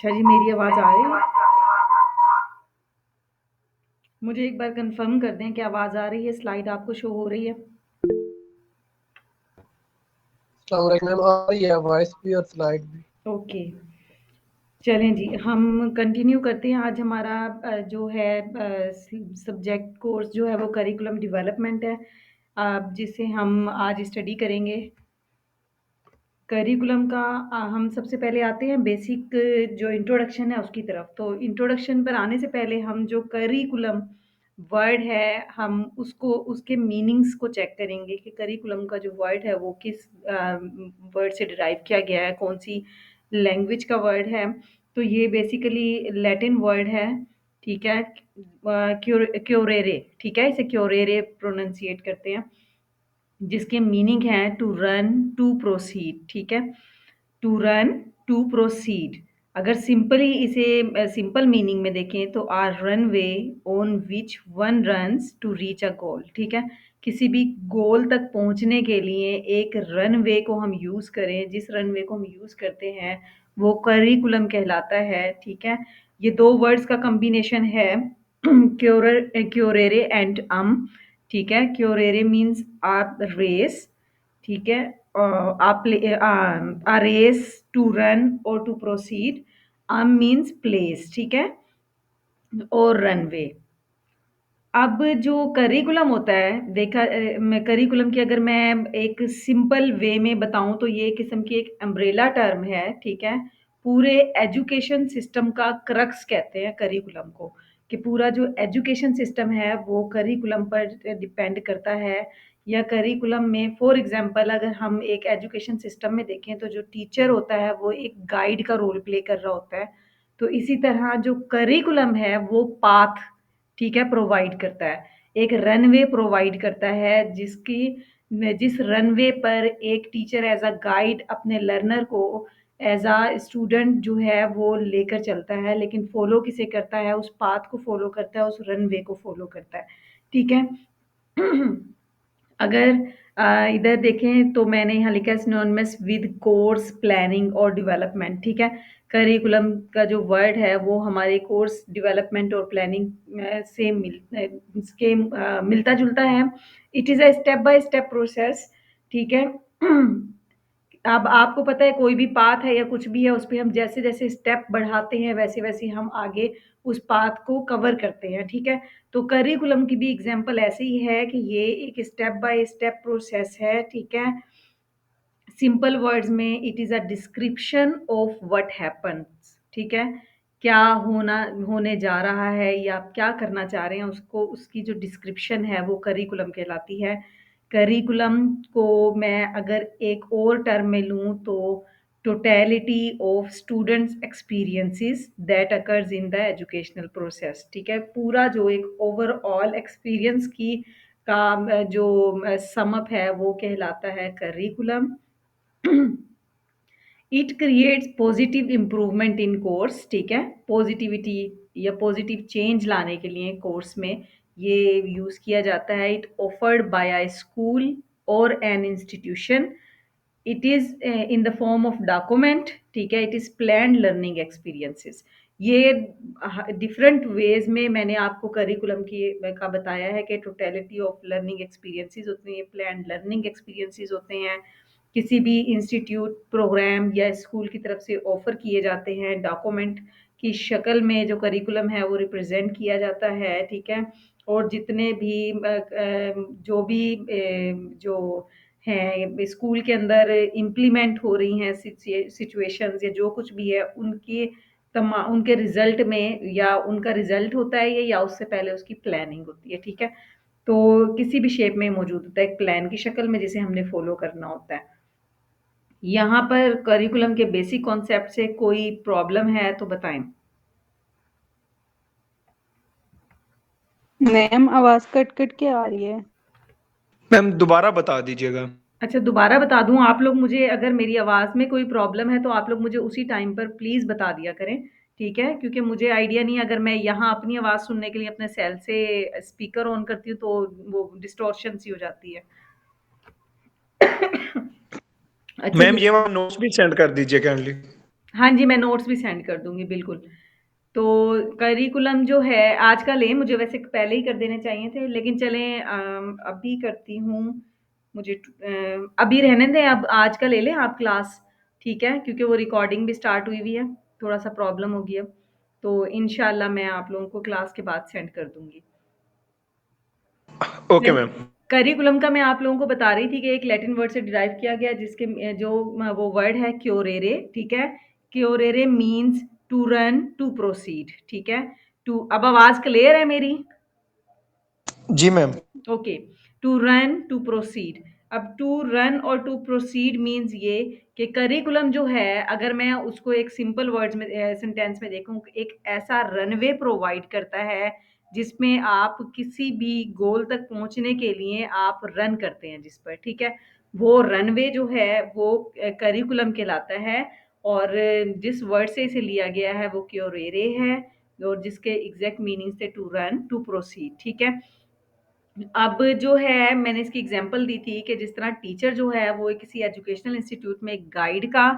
अच्छा जी, मेरी आवाज़ आ रही है? मुझे एक बार कंफर्म कर दें कि आवाज़ आ रही है, स्लाइड आपको शो हो रही है? मैम आ रही है वॉइस भी और स्लाइड भी। ओके, चलें जी, हम कंटिन्यू करते हैं। आज हमारा जो है सब्जेक्ट कोर्स जो है वो करिकुलम डेवलपमेंट है, जिसे हम आज स्टडी करेंगे। करिकुलम का हम सबसे पहले आते हैं बेसिक जो इंट्रोडक्शन है उसकी तरफ। तो इंट्रोडक्शन पर आने से पहले हम जो करिकुलम वर्ड है हम उसको उसके मीनिंग्स को चेक करेंगे कि करिकुलम का जो वर्ड है वो किस वर्ड से डिराइव किया गया है, कौन सी लैंग्वेज का वर्ड है। तो ये बेसिकली लैटिन वर्ड है, ठीक है। क्योरेरे, ठीक है, इसे क्योरेरे प्रोनाउंसिएट करते हैं, जिसके मीनिंग है टू रन, टू प्रोसीड, ठीक है। To run, to proceed. अगर सिंपली इसे सिंपल मीनिंग में देखें तो are runway on which one runs to reach a goal, ठीक है। किसी भी गोल तक पहुंचने के लिए एक रनवे को हम यूज़ करें, जिस रनवे को हम यूज़ करते हैं वो करिकुलम कहलाता है, ठीक है। ये दो वर्ड्स का कम्बिनेशन है क्योरेरे एंड ठीक है। क्योरेरे मीन्स आ रेस, ठीक है। a race to run or to proceed. means place, ठीक है, और रनवे। अब जो करिकुलम होता है, देखा मैं करिकुलम की अगर मैं एक सिंपल वे में बताऊं तो ये किस्म की एक अम्ब्रेला टर्म है, ठीक है। पूरे एजुकेशन सिस्टम का क्रक्स कहते हैं करिकुलम को, कि पूरा जो एजुकेशन सिस्टम है वो करिकुलम पर डिपेंड करता है। या करिकुलम में फॉर एग्जांपल अगर हम एक एजुकेशन सिस्टम में देखें तो जो टीचर होता है वो एक गाइड का रोल प्ले कर रहा होता है। तो इसी तरह जो करिकुलम है वो पाथ, ठीक है, प्रोवाइड करता है, एक रनवे प्रोवाइड करता है, जिस रनवे पर एक टीचर एज अ गाइड अपने लर्नर को एज अ स्टूडेंट जो है वो लेकर चलता है, लेकिन फॉलो किसे करता है, उस पाथ को फॉलो करता है, उस रनवे को फॉलो करता है, ठीक है। अगर इधर देखें तो मैंने यहाँ लिखा है सिनोनिमस विद कोर्स प्लानिंग और डेवलपमेंट, ठीक है। करिकुलम का जो वर्ड है वो हमारे कोर्स डेवलपमेंट और प्लानिंग से मिलता जुलता है। It is a step by step process, ठीक है। अब आपको पता है कोई भी पाथ है या कुछ भी है उस पे हम जैसे-जैसे स्टेप बढ़ाते हैं वैसे-वैसे हम आगे उस पाथ को कवर करते हैं, ठीक है। तो करिकुलम की भी एग्ज़ाम्पल ऐसे ही है कि ये एक स्टेप बाय स्टेप प्रोसेस है, ठीक है। सिंपल वर्ड्स में it is a description of what happens, ठीक है। क्या होने जा रहा है या आप क्या करना चाह रहे हैं उसको उसकी जो डिस्क्रिप्शन है वो करिकुलम कहलाती है। करिकुलम को मैं अगर एक और टर्म में लूँ तो totality of students experiences that occurs in the educational process, ठीक है। पूरा जो एक ओवरऑल एक्सपीरियंस की का जो सम अप है वो कहलाता है curriculum. It creates positive improvement in course, ठीक है। पॉजिटिविटी या पॉजिटिव चेंज लाने के लिए कोर्स में ये यूज़ किया जाता है। It offered by a school और an institution. It is in the form of document, ठीक है। It is planned learning experiences. ये डिफरेंट वेज में मैंने आपको करिकुलम की का बताया है कि टोटलिटी ऑफ लर्निंग एक्सपीरियंसेस होते हैं, प्लान्ड लर्निंग एक्सपीरियंसेस होते हैं, किसी भी इंस्टीट्यूट प्रोग्राम या स्कूल की तरफ से ऑफर किए जाते हैं, डॉक्यूमेंट की शक्ल में जो करिकुलम है वो रिप्रेजेंट किया जाता है, ठीक है। और जितने भी जो भी जो हैं स्कूल के अंदर इम्प्लीमेंट हो रही हैं सिचुएशंस या जो कुछ भी है उनके रिजल्ट में या उनका रिजल्ट होता है ये या उससे पहले उसकी प्लानिंग होती है, ठीक है। तो किसी भी शेप में मौजूद होता है एक प्लान की शक्ल में जिसे हमने फॉलो करना होता है। यहाँ पर करिकुलम के बेसिक कॉन्सेप्ट से कोई प्रॉब्लम है तो बताएं। मैम आवाज कट कट के आ रही है। मैम दोबारा बता दीजिएगा। अच्छा, दोबारा बता दूं, आप लोग मुझे अगर मेरी आवाज़ में कोई प्रॉब्लम है तो आप लोग मुझे उसी टाइम पर प्लीज़ बता दिया करें, ठीक है। क्योंकि मुझे आइडिया नहीं है, अगर मैं यहाँ अपनी आवाज़ सुनने के लिए अपने सेल से स्पीकर ऑन करती हूँ तो वो डिस्टॉर्शन सी हो जाती है। अच्छा मैम जी, ये वहाँ नोट्स भी सेंड कर दीजिए काइंडली। हाँ जी, मैं नोट्स भी सेंड कर दूँगी, बिल्कुल। तो करिकुलम जो है आज का लें, मुझे वैसे पहले ही कर देने चाहिए थे, लेकिन चलें अभी करती हूँ। अभी रहने दें, अब आज का ले लें आप क्लास, ठीक है? क्योंकि वो रिकॉर्डिंग भी स्टार्ट हुई हुई है, थोड़ा-सा प्रॉब्लम होगी अब। तो इंशाल्लाह मैं आप लोगों को क्लास के बाद सेंड कर दूँगी। ओके करि मैम। करिकुलम का मैं आप लोगों को बता रही थी कि एक लैटिन वर्ड से डिराइव किया गया जिसके वो वर्ड है क्योरेरे, ठीक है? क्योरेरे means to run, to proceed, ठीक है? टू अब आवाज़ क्लियर है मेरी? जी ma'am. Okay, to run, to proceed. अब टू रन और टू प्रोसीड मीन्स ये कि करिकुलम जो है अगर मैं उसको एक सिंपल वर्ड्स में सेंटेंस में देखूँ, एक ऐसा रनवे प्रोवाइड करता है जिसमें आप किसी भी गोल तक पहुँचने के लिए आप रन करते हैं जिस पर, ठीक है? वो रनवे जो है वो करिकुलम कहलाता है और जिस वर्ड से इसे लिया गया है वो क्योरेरे है और जिसके एग्ज़ैक्ट मीनिंग थे टू रन, टू प्रोसीड, ठीक है? अब जो है मैंने इसकी एग्जांपल दी थी कि जिस तरह टीचर जो है वो किसी एजुकेशनल इंस्टीट्यूट में एक गाइड का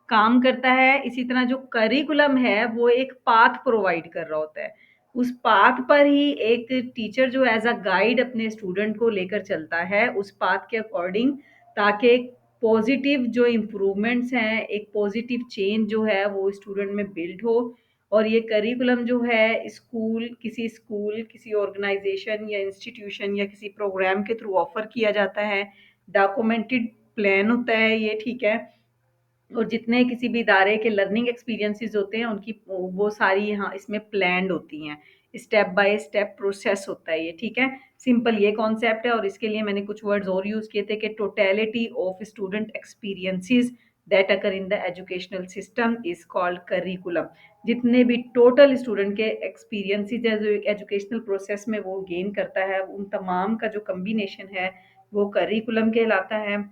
काम करता है, इसी तरह जो करिकुलम है वो एक पाथ प्रोवाइड कर रहा होता है। उस पाथ पर ही एक टीचर जो एज़ अ गाइड अपने स्टूडेंट को लेकर चलता है उस पाथ के अकॉर्डिंग, ताकि एक पॉजिटिव जो इम्प्रूवमेंट्स हैं, एक पॉजिटिव चेंज जो है वो स्टूडेंट में बिल्ड हो। और ये करिकुलम जो है स्कूल, किसी ऑर्गेनाइज़ेशन या इंस्टीट्यूशन या किसी प्रोग्राम के थ्रू ऑफ़र किया जाता है। डॉक्यूमेंटेड प्लान होता है ये, ठीक है? और जितने किसी भी इदारे के लर्निंग एक्सपीरियंसेस होते हैं उनकी वो सारी यहाँ इसमें प्लान्ड होती हैं। स्टेप बाय स्टेप प्रोसेस होता है ये, ठीक है? सिंपल ये कॉन्सेप्ट है और इसके लिए मैंने कुछ वर्ड्स और यूज़ किए थे कि totality of student experiences that occur in the educational system is called curriculum. जितने भी टोटल स्टूडेंट के एक्सपीरियंसेस है जो एजुकेशनल प्रोसेस में वो गेन करता है, उन तमाम का जो कॉम्बिनेशन है वो करिकुलम कहलाता है।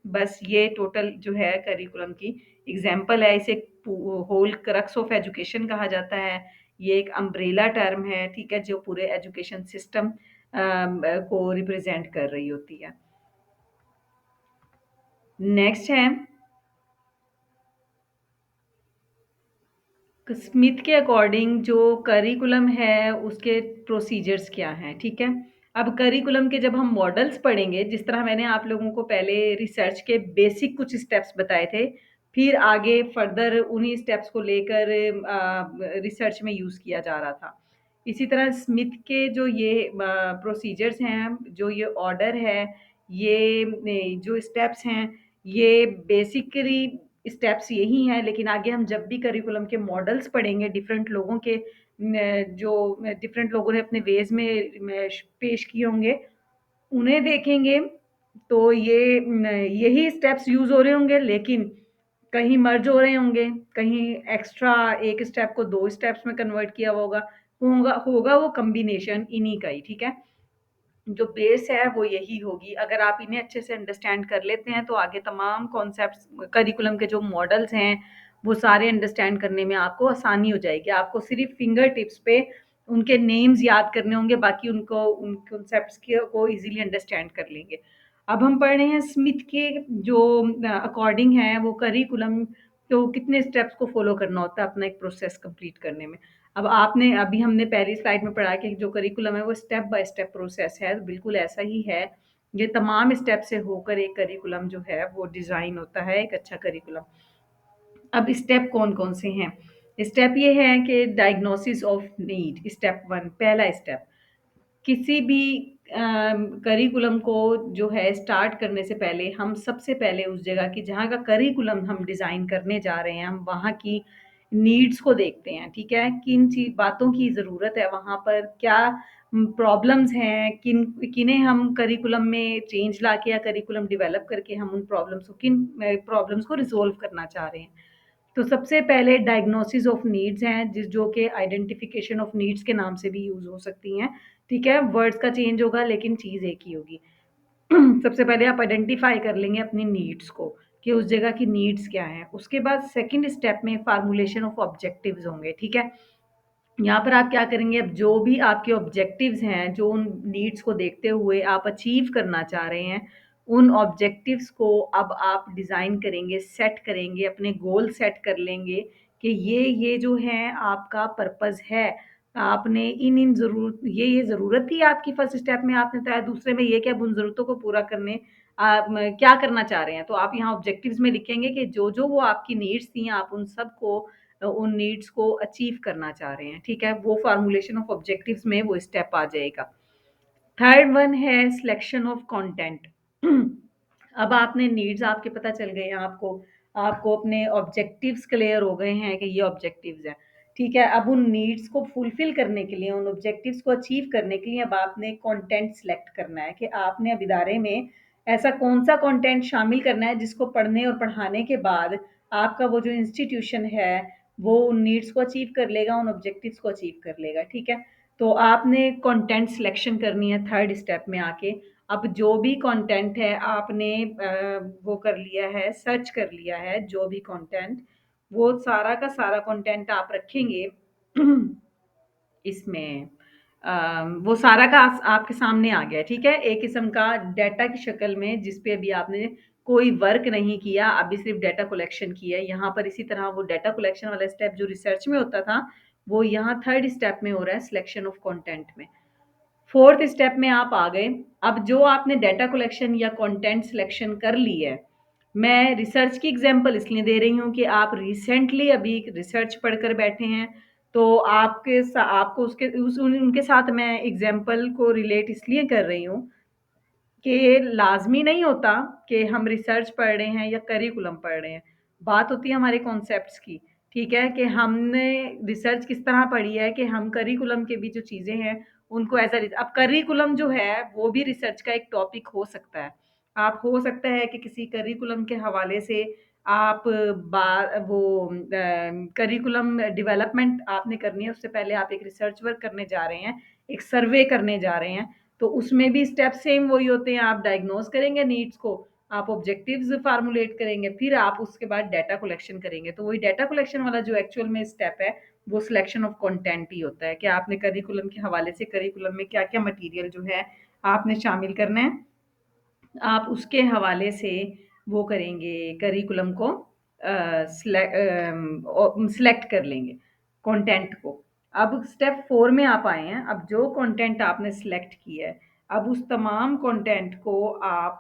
बस ये टोटल जो है करिकुलम की एग्जाम्पल है। इसे होल क्रक्स ऑफ एजुकेशन कहा जाता है। ये एक अम्ब्रेला टर्म है, ठीक है, जो पूरे एजुकेशन सिस्टम को रिप्रेजेंट कर रही होती है। नेक्स्ट है स्मिथ के अकॉर्डिंग जो करिकुलम है उसके प्रोसीजर्स क्या हैं, ठीक है? अब करिकुलम के जब हम मॉडल्स पढ़ेंगे, जिस तरह मैंने आप लोगों को पहले रिसर्च के बेसिक कुछ स्टेप्स बताए थे, फिर आगे फर्दर उन्हीं स्टेप्स को लेकर रिसर्च में यूज़ किया जा रहा था। इसी तरह स्मिथ के जो ये प्रोसीजर्स हैं, जो ये ऑर्डर है, जो स्टेप्स हैं, ये बेसिकली स्टेप्स यही हैं, लेकिन आगे हम जब भी करिकुलम के मॉडल्स पढ़ेंगे डिफरेंट लोगों के जो डिफरेंट लोगों ने अपने वेज़ में पेश किए होंगे, उन्हें देखेंगे तो यही स्टेप्स यूज़ हो रहे होंगे, लेकिन कहीं मर्ज हो रहे होंगे, कहीं एक्स्ट्रा एक स्टेप को 2 स्टेप्स में कन्वर्ट किया हुआ होगा होगा वो कॉम्बिनेशन इन्हीं का ही, ठीक है? जो बेस है वो यही होगी। अगर आप इन्हें अच्छे से अंडरस्टैंड कर लेते हैं तो आगे तमाम कॉन्सेप्ट्स करिकुलम के जो मॉडल्स हैं वो सारे अंडरस्टैंड करने में आपको आसानी हो जाएगी। आपको सिर्फ फिंगर टिप्स पे उनके नेम्स याद करने होंगे, बाकी उनको उन कॉन्सेप्ट्स को इजीली अंडरस्टैंड कर लेंगे। अब हम पढ़ रहे हैं स्मिथ के जो अकॉर्डिंग है वो करिकुलम तो कितने स्टेप्स को फॉलो करना होता है अपना एक प्रोसेस कंप्लीट करने में। अब आपने अभी हमने पहली स्लाइड में पढ़ा कि जो करिकुलम है वो स्टेप बाय स्टेप प्रोसेस है, बिल्कुल ऐसा ही है। ये तमाम स्टेप से होकर एक करिकुलम जो है वो डिज़ाइन होता है, एक अच्छा करिकुलम। अब स्टेप कौन-कौन से हैं? स्टेप ये है कि डायग्नोसिस ऑफ नीड, स्टेप 1 पहला स्टेप। किसी भी करिकुलम को जो है स्टार्ट करने से पहले हम सबसे पहले उस जगह की जहाँ का करिकुलम हम डिज़ाइन करने जा रहे हैं, हम वहाँ की नीड्स को देखते हैं, ठीक है? किन बातों की ज़रूरत है वहाँ पर, क्या प्रॉब्लम्स हैं, किन्हें हम करिकुलम में चेंज लाके या करिकुलम डेवलप करके हम उन प्रॉब्लम्स को रिज़ॉल्व करना चाह रहे हैं। तो सबसे पहले डायग्नोसिस ऑफ नीड्स हैं जो कि आइडेंटिफिकेशन ऑफ नीड्स के नाम से भी यूज़ हो सकती हैं, ठीक है? वर्ड्स का चेंज होगा लेकिन चीज़ एक ही होगी। सबसे पहले आप आइडेंटिफ़ाई कर लेंगे अपनी नीड्स को कि उस जगह की नीड्स क्या हैं। उसके बाद सेकंड स्टेप में फ़ॉर्मूलेशन ऑफ ऑब्जेक्टिव्स होंगे, ठीक है? यहाँ पर आप क्या करेंगे, अब जो भी आपके ऑब्जेक्टिव्स हैं, जो उन नीड्स को देखते हुए आप अचीव करना चाह रहे हैं, उन ऑब्जेक्टिव्स को अब आप डिज़ाइन करेंगे, सेट करेंगे, अपने गोल सेट कर लेंगे कि ये जो है आपका पर्पस है। आपने इन ज़रूरत ये ज़रूरत थी आपकी फर्स्ट स्टेप में आपने बताया, दूसरे में ये कि अब उन ज़रूरतों को पूरा करने आप क्या करना चाह रहे हैं। तो आप यहाँ ऑब्जेक्टिव्स में लिखेंगे कि जो वो आपकी नीड्स थी, आप उन सबको उन नीड्स को अचीव करना चाह रहे हैं, ठीक है? वो फॉर्मूलेशन ऑफ ऑब्जेक्टिव्स में वो स्टेप आ जाएगा। थर्ड वन है सिलेक्शन ऑफ कंटेंट। अब आपने नीड्स आपके पता चल गए हैं आपको, आपको अपने ऑब्जेक्टिव्स क्लियर हो गए हैं कि ये ऑब्जेक्टिव्स हैं, ठीक है? अब उन नीड्स को फुलफिल करने के लिए, उन ऑब्जेक्टिव्स को अचीव करने के लिए अब आपने कंटेंट सेलेक्ट करना है कि आपने अब इदारे में ऐसा कौन-सा कंटेंट शामिल करना है जिसको पढ़ने और पढ़ाने के बाद आपका वो जो इंस्टीट्यूशन है, वो उन नीड्स को अचीव कर लेगा, उन ऑब्जेक्टिव्स को अचीव कर लेगा, ठीक है? तो आपने कंटेंट सिलेक्शन करनी है थर्ड स्टेप में आके। अब जो भी कंटेंट है आपने वो कर लिया है, सर्च कर लिया है जो भी कंटेंट, वो सारा का सारा कंटेंट आप रखेंगे इसमें। वो सारा का आपके सामने आ गया, ठीक है? एक किस्म का डाटा की शक्ल में जिस पे अभी आपने कोई वर्क नहीं किया, अभी सिर्फ़ डाटा कलेक्शन किया है। यहाँ पर इसी तरह वो डाटा कलेक्शन वाला स्टेप जो रिसर्च में होता था, वो यहाँ थर्ड स्टेप में हो रहा है सिलेक्शन ऑफ कंटेंट में। फोर्थ स्टेप में आप आ गए। अब जो आपने डाटा कलेक्शन या कंटेंट सिलेक्शन कर ली है, मैं रिसर्च की एग्जांपल इसलिए दे रही हूँ कि आप रिसेंटली अभी रिसर्च पढ़कर बैठे हैं, तो आपको उसके उनके साथ मैं एग्जांपल को रिलेट इसलिए कर रही हूँ कि लाज़मी नहीं होता कि हम रिसर्च पढ़ रहे हैं या करिकुलम पढ़ रहे हैं। बात होती है हमारे कॉन्सेप्ट्स की, ठीक है? कि हमने रिसर्च किस तरह पढ़ी है कि हम करिकुलम के भी जो चीज़ें हैं, उनको एज़ अ अब करिकुलम जो है, वो भी रिसर्च का एक टॉपिक हो सकता है। आप हो सकता है कि किसी करिकुलम के हवाले से आप बा वो करिकुलम डेवलपमेंट आपने करनी है, उससे पहले आप एक रिसर्च वर्क करने जा रहे हैं, एक सर्वे करने जा रहे हैं। तो उसमें भी स्टेप सेम वही होते हैं, आप डायग्नोज करेंगे नीड्स को, आप ऑब्जेक्टिव्स फार्मूलेट करेंगे, फिर आप उसके बाद डाटा कलेक्शन करेंगे। तो वही डाटा कलेक्शन वाला जो एक्चुअल में स्टेप है, वो सिलेक्शन ऑफ कंटेंट ही होता है कि आपने करिकुलम के हवाले से करिकुलम में क्या-क्या मटेरियल जो है आपने शामिल करना है। आप उसके हवाले से वो करेंगे करिकुलम को सिलेक्ट कर लेंगे कंटेंट को। अब स्टेप 4 में आप आए हैं। अब जो कंटेंट आपने सिलेक्ट किया है, अब उस तमाम कंटेंट को आप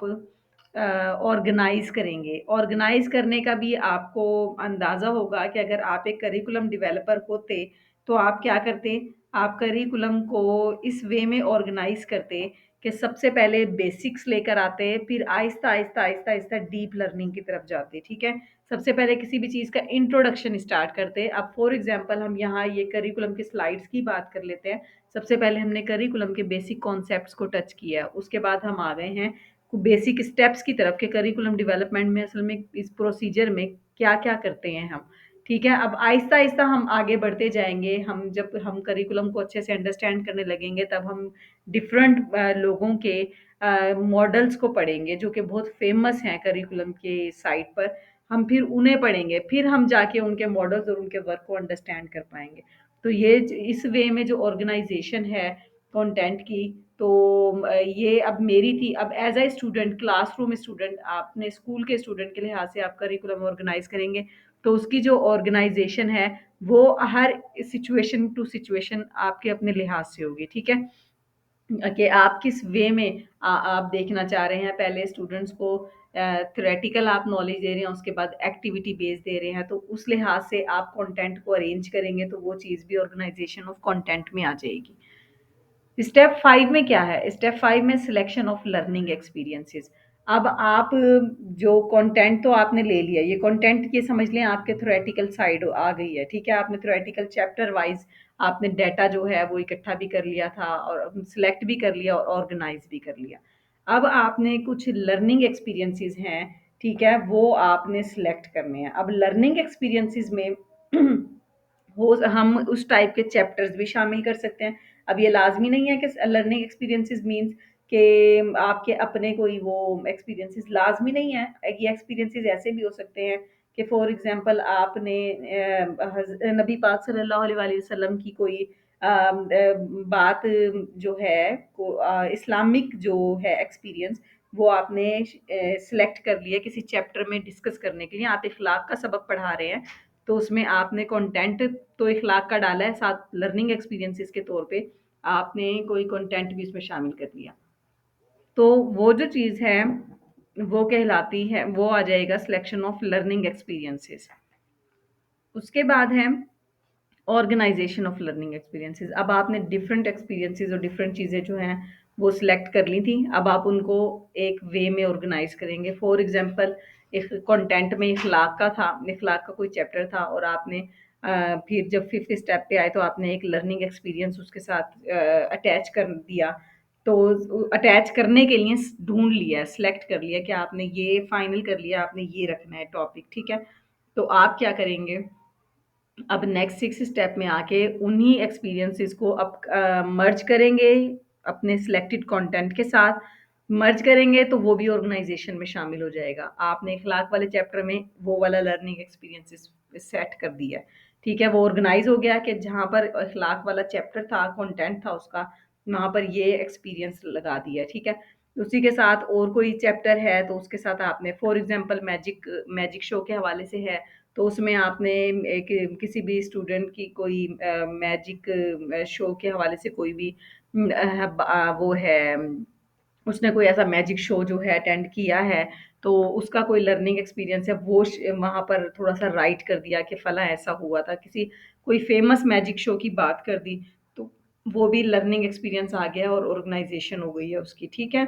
ऑर्गेनाइज़ करेंगे। ऑर्गेनाइज़ करने का भी आपको अंदाज़ा होगा कि अगर आप एक करिकुलम डेवलपर होते, तो आप क्या करते? आप करिकुलम को इस वे में ऑर्गेनाइज़ करते कि सबसे पहले बेसिक्स लेकर आते, फिर आहिस्ता-आहिस्ता डीप लर्निंग की तरफ जाते, ठीक है? सबसे पहले किसी भी चीज़ का इंट्रोडक्शन स्टार्ट करते। अब फॉर एग्ज़ाम्पल हम यहाँ ये करिकुलम की स्लाइड्स की बात कर लेते हैं। सबसे पहले हमने करिकुलम के बेसिक कॉन्सेप्ट्स को टच किया, उसके बाद हम आ गए हैं बेसिक स्टेप्स की तरफ के करिकुलम डेवलपमेंट में असल में इस प्रोसीजर में क्या-क्या करते हैं हम, ठीक है? अब आहिस्ता-आहिस्ता हम आगे बढ़ते जाएँगे, हम जब हम करिकुलम को अच्छे से अंडरस्टैंड करने लगेंगे, तब हम डिफरेंट लोगों के मॉडल्स को पढ़ेंगे जो कि बहुत फेमस हैं करिकुलम के साइट पर। हम फिर उन्हें पढ़ेंगे, फिर हम जाके उनके मॉडल्स और उनके वर्क को अंडरस्टैंड कर पाएँगे। तो ये इस वे में जो ऑर्गेनाइजेशन है कंटेंट की, तो ये अब मेरी थी। अब as a student, classroom student, आपने स्कूल के स्टूडेंट के लिहाज से आप करिकुलम ऑर्गेनाइज करेंगे, तो उसकी जो ऑर्गेनाइजेशन है वो हर सिचुएशन टू सिचुएशन आपके अपने लिहाज से होगी, ठीक है? कि आप किस वे में आप देखना चाह रहे हैं। पहले स्टूडेंट्स को थ्योरेटिकल आप नॉलेज दे रहे हैं, उसके बाद एक्टिविटी बेस्ड दे रहे हैं, तो उस लिहाज से आप कंटेंट को अरेंज करेंगे, तो वो चीज़ भी ऑर्गेनाइजेशन ऑफ कंटेंट में आ जाएगी। स्टेप 5 में क्या है? स्टेप 5 में सिलेक्शन ऑफ लर्निंग एक्सपीरियंसेस। अब आप जो कंटेंट तो आपने ले लिया, ये कंटेंट ये समझ लें आपके थ्योरेटिकल साइड आ गई है, ठीक है? आपने थ्योरेटिकल चैप्टर वाइज़ आपने डाटा जो है वो इकट्ठा भी कर लिया था और सिलेक्ट भी कर लिया और ऑर्गेनाइज़ भी कर लिया। अब आपने कुछ लर्निंग एक्सपीरियंसेस हैं, ठीक है? वो आपने सिलेक्ट करने हैं। अब लर्निंग एक्सपीरियंसेस में हो हम उस टाइप के चैप्टर्स भी शामिल कर सकते हैं। अब ये लाज़मी नहीं है कि लर्निंग एक्सपीरियंसेस मीन्स कि आपके अपने कोई वो एक्सपीरियंसेस लाज़मी नहीं है। ये एक्सपीरियंसेस ऐसे भी हो सकते हैं कि फॉर एग्ज़ाम्पल आपने नबी पाक सल्लल्लाहु अलैहि वसल्लम की कोई बात जो है इस्लामिक जो है एक्सपीरियंस, वो आपने सिलेक्ट कर लिया किसी चैप्टर में डिस्कस करने के लिए। आप इखलाक का सबक पढ़ा रहे हैं, तो उसमें आपने कंटेंट तो इखलाक का डाला है, साथ लर्निंग एक्सपीरियंसेस के तौर पे आपने कोई कंटेंट भी उसमें शामिल कर दिया। तो वो जो चीज़ है वो कहलाती है, वो आ जाएगा सिलेक्शन ऑफ लर्निंग एक्सपीरियंसेस। उसके बाद है ऑर्गेनाइजेशन ऑफ लर्निंग एक्सपीरियंसेस। अब आपने डिफरेंट एक्सपीरियंसेस और डिफरेंट चीज़ें जो हैं वो सिलेक्ट कर ली थी, अब आप उनको एक वे में ऑर्गेनाइज करेंगे। फॉर एग्जांपल एक कंटेंट में इखलाक का था, इखलाक का कोई चैप्टर था और आपने फिर जब फिफ्थ स्टेप पे आए तो आपने एक लर्निंग एक्सपीरियंस उसके साथ अटैच कर दिया। तो अटैच करने के लिए ढूंढ लिया, सेलेक्ट कर लिया कि आपने ये फाइनल कर लिया, आपने ये रखना है टॉपिक, ठीक है। तो आप क्या करेंगे, अब नेक्स्ट सिक्स स्टेप में आके उन्हीं एक्सपीरियंसेस को अब मर्ज करेंगे अपने सिलेक्टेड कंटेंट के साथ। मर्ज करेंगे तो वो भी ऑर्गेनाइजेशन में शामिल हो जाएगा। आपने इखलाक वाले चैप्टर में वो वाला लर्निंग एक्सपीरियंसेस सेट कर दिया है, ठीक है। वो ऑर्गेनाइज हो गया कि जहाँ पर इखलाक वाला चैप्टर था, कंटेंट था उसका, वहाँ पर ये एक्सपीरियंस लगा दिया, ठीक है। उसी के साथ और कोई चैप्टर है तो उसके साथ आपने for example magic magic show के हवाले से है, तो उसमें आपने एक किसी भी स्टूडेंट की कोई मैजिक शो के हवाले से कोई भी वो है, उसने कोई ऐसा मैजिक शो जो है अटेंड किया है, तो उसका कोई लर्निंग एक्सपीरियंस है, वो वहाँ पर थोड़ा सा राइट कर दिया कि फला ऐसा हुआ था, किसी कोई फेमस मैजिक शो की बात कर दी, तो वो भी लर्निंग एक्सपीरियंस आ गया और ऑर्गेनाइजेशन हो गई है उसकी, ठीक है।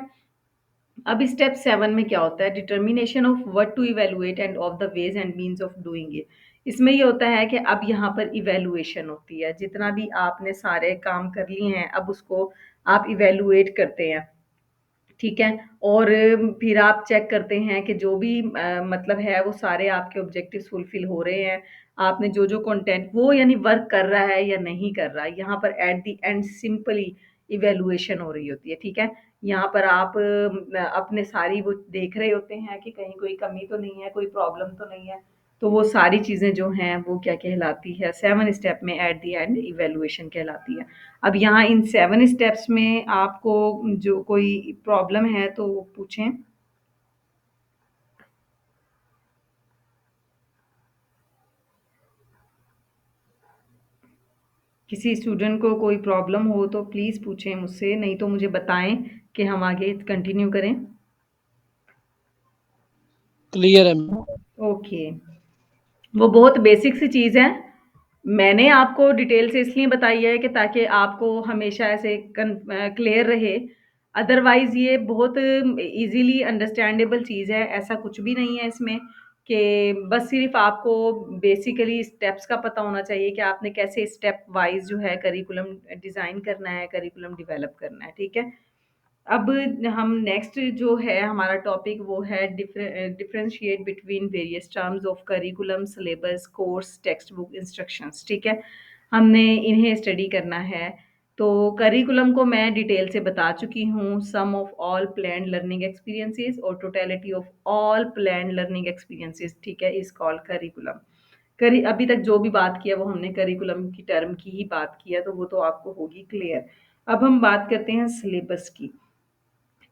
अब स्टेप 7 में क्या होता है, determination of what to evaluate and of the ways and means of doing it. इसमें ये होता है कि अब यहाँ पर इवैल्यूएशन होती है, जितना भी आपने सारे काम कर लिए हैं अब उसको आप इवैल्यूएट करते हैं, ठीक है। और फिर आप चेक करते हैं कि जो भी मतलब है वो सारे आपके ऑब्जेक्टिव्स फुलफिल हो रहे हैं, आपने जो जो कंटेंट वो यानी वर्क कर रहा है या नहीं कर रहा है। यहाँ पर at the end simply evaluation हो रही होती है, ठीक है। यहाँ पर आप अपने सारी वो देख रहे होते हैं कि कहीं कोई कमी तो नहीं है, कोई प्रॉब्लम तो नहीं है। तो वो सारी चीज़ें जो हैं वो क्या कहलाती है, 7 स्टेप में एट द एंड इवैल्यूएशन कहलाती है। अब यहाँ इन 7 स्टेप्स में आपको जो कोई प्रॉब्लम है तो वो पूछें। किसी स्टूडेंट को कोई प्रॉब्लम हो तो प्लीज़ पूछें मुझसे, नहीं तो मुझे बताएं कि हम आगे कंटिन्यू करें। क्लियर है। ओके, वो बहुत बेसिक सी चीज़ है। मैंने आपको डिटेल से इसलिए बताई है कि ताकि आपको हमेशा ऐसे क्लियर रहे। अदरवाइज़ ये बहुत ईज़िली अंडरस्टैंडेबल चीज़ है, ऐसा कुछ भी नहीं है इसमें कि बस सिर्फ़ आपको बेसिकली स्टेप्स का पता होना चाहिए कि आपने कैसे स्टेप वाइज़ जो है करिकुलम डिज़ाइन करना है, करिकुलम डेवलप करना है, ठीक है। अब हम नेक्स्ट जो है हमारा टॉपिक वो है differentiate between various terms of curriculum, syllabus, course, text book, instructions, ठीक है। हमने इन्हें स्टडी करना है। तो करिकुलम को मैं डिटेल से बता चुकी हूँ, sum of all planned learning experiences और totality of all planned learning experiences, ठीक है, इज कॉल्ड करिकुलम। करी अभी तक जो भी बात किया वो हमने करिकुलम की टर्म की ही बात की है, तो वो तो आपको होगी क्लियर। अब हम बात करते हैं सिलेबस की,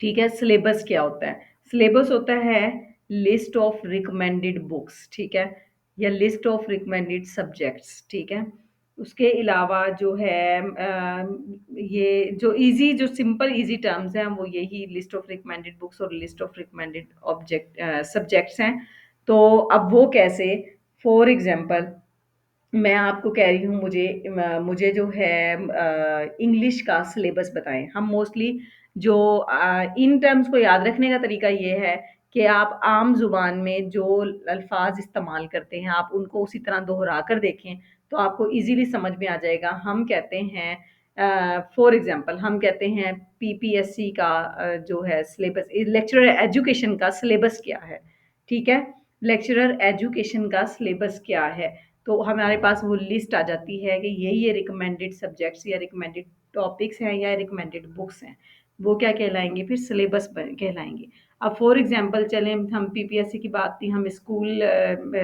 ठीक है। सिलेबस क्या होता है, सिलेबस होता है लिस्ट ऑफ रिकमेंडेड बुक्स, ठीक है, या लिस्ट ऑफ रिकमेंडेड सब्जेक्ट्स, ठीक है। उसके अलावा जो है ये जो इजी जो सिंपल इजी टर्म्स हैं वो यही लिस्ट ऑफ रिकमेंडेड बुक्स और list of recommended object subjects हैं। तो अब वो कैसे, फॉर एग्जांपल मैं आपको कह रही हूँ मुझे जो है इंग्लिश का सिलेबस बताएं। हम मोस्टली जो इन टर्म्स को याद रखने का तरीका ये है कि आप आम जुबान में जो अल्फाज इस्तेमाल करते हैं आप उनको उसी तरह दोहरा कर देखें, तो आपको इजीली समझ में आ जाएगा। हम कहते हैं फॉर एग्जांपल हम कहते हैं पीपीएससी का जो है सिलेबस, लेक्चरर एजुकेशन का सिलेबस क्या है, ठीक है। लेक्चरर एजुकेशन का सिलेबस क्या है, तो हमारे पास वो लिस्ट आ जाती है कि ये रिकमेंडेड सब्जेक्ट्स या रिकमेंडेड टॉपिक्स हैं या रिकमेंडेड बुक्स हैं, वो क्या कहलाएंगे, फिर सिलेबस कहलाएंगे। अब फॉर एग्जांपल चलें हम पीपीएससी की बात थी, हम स्कूल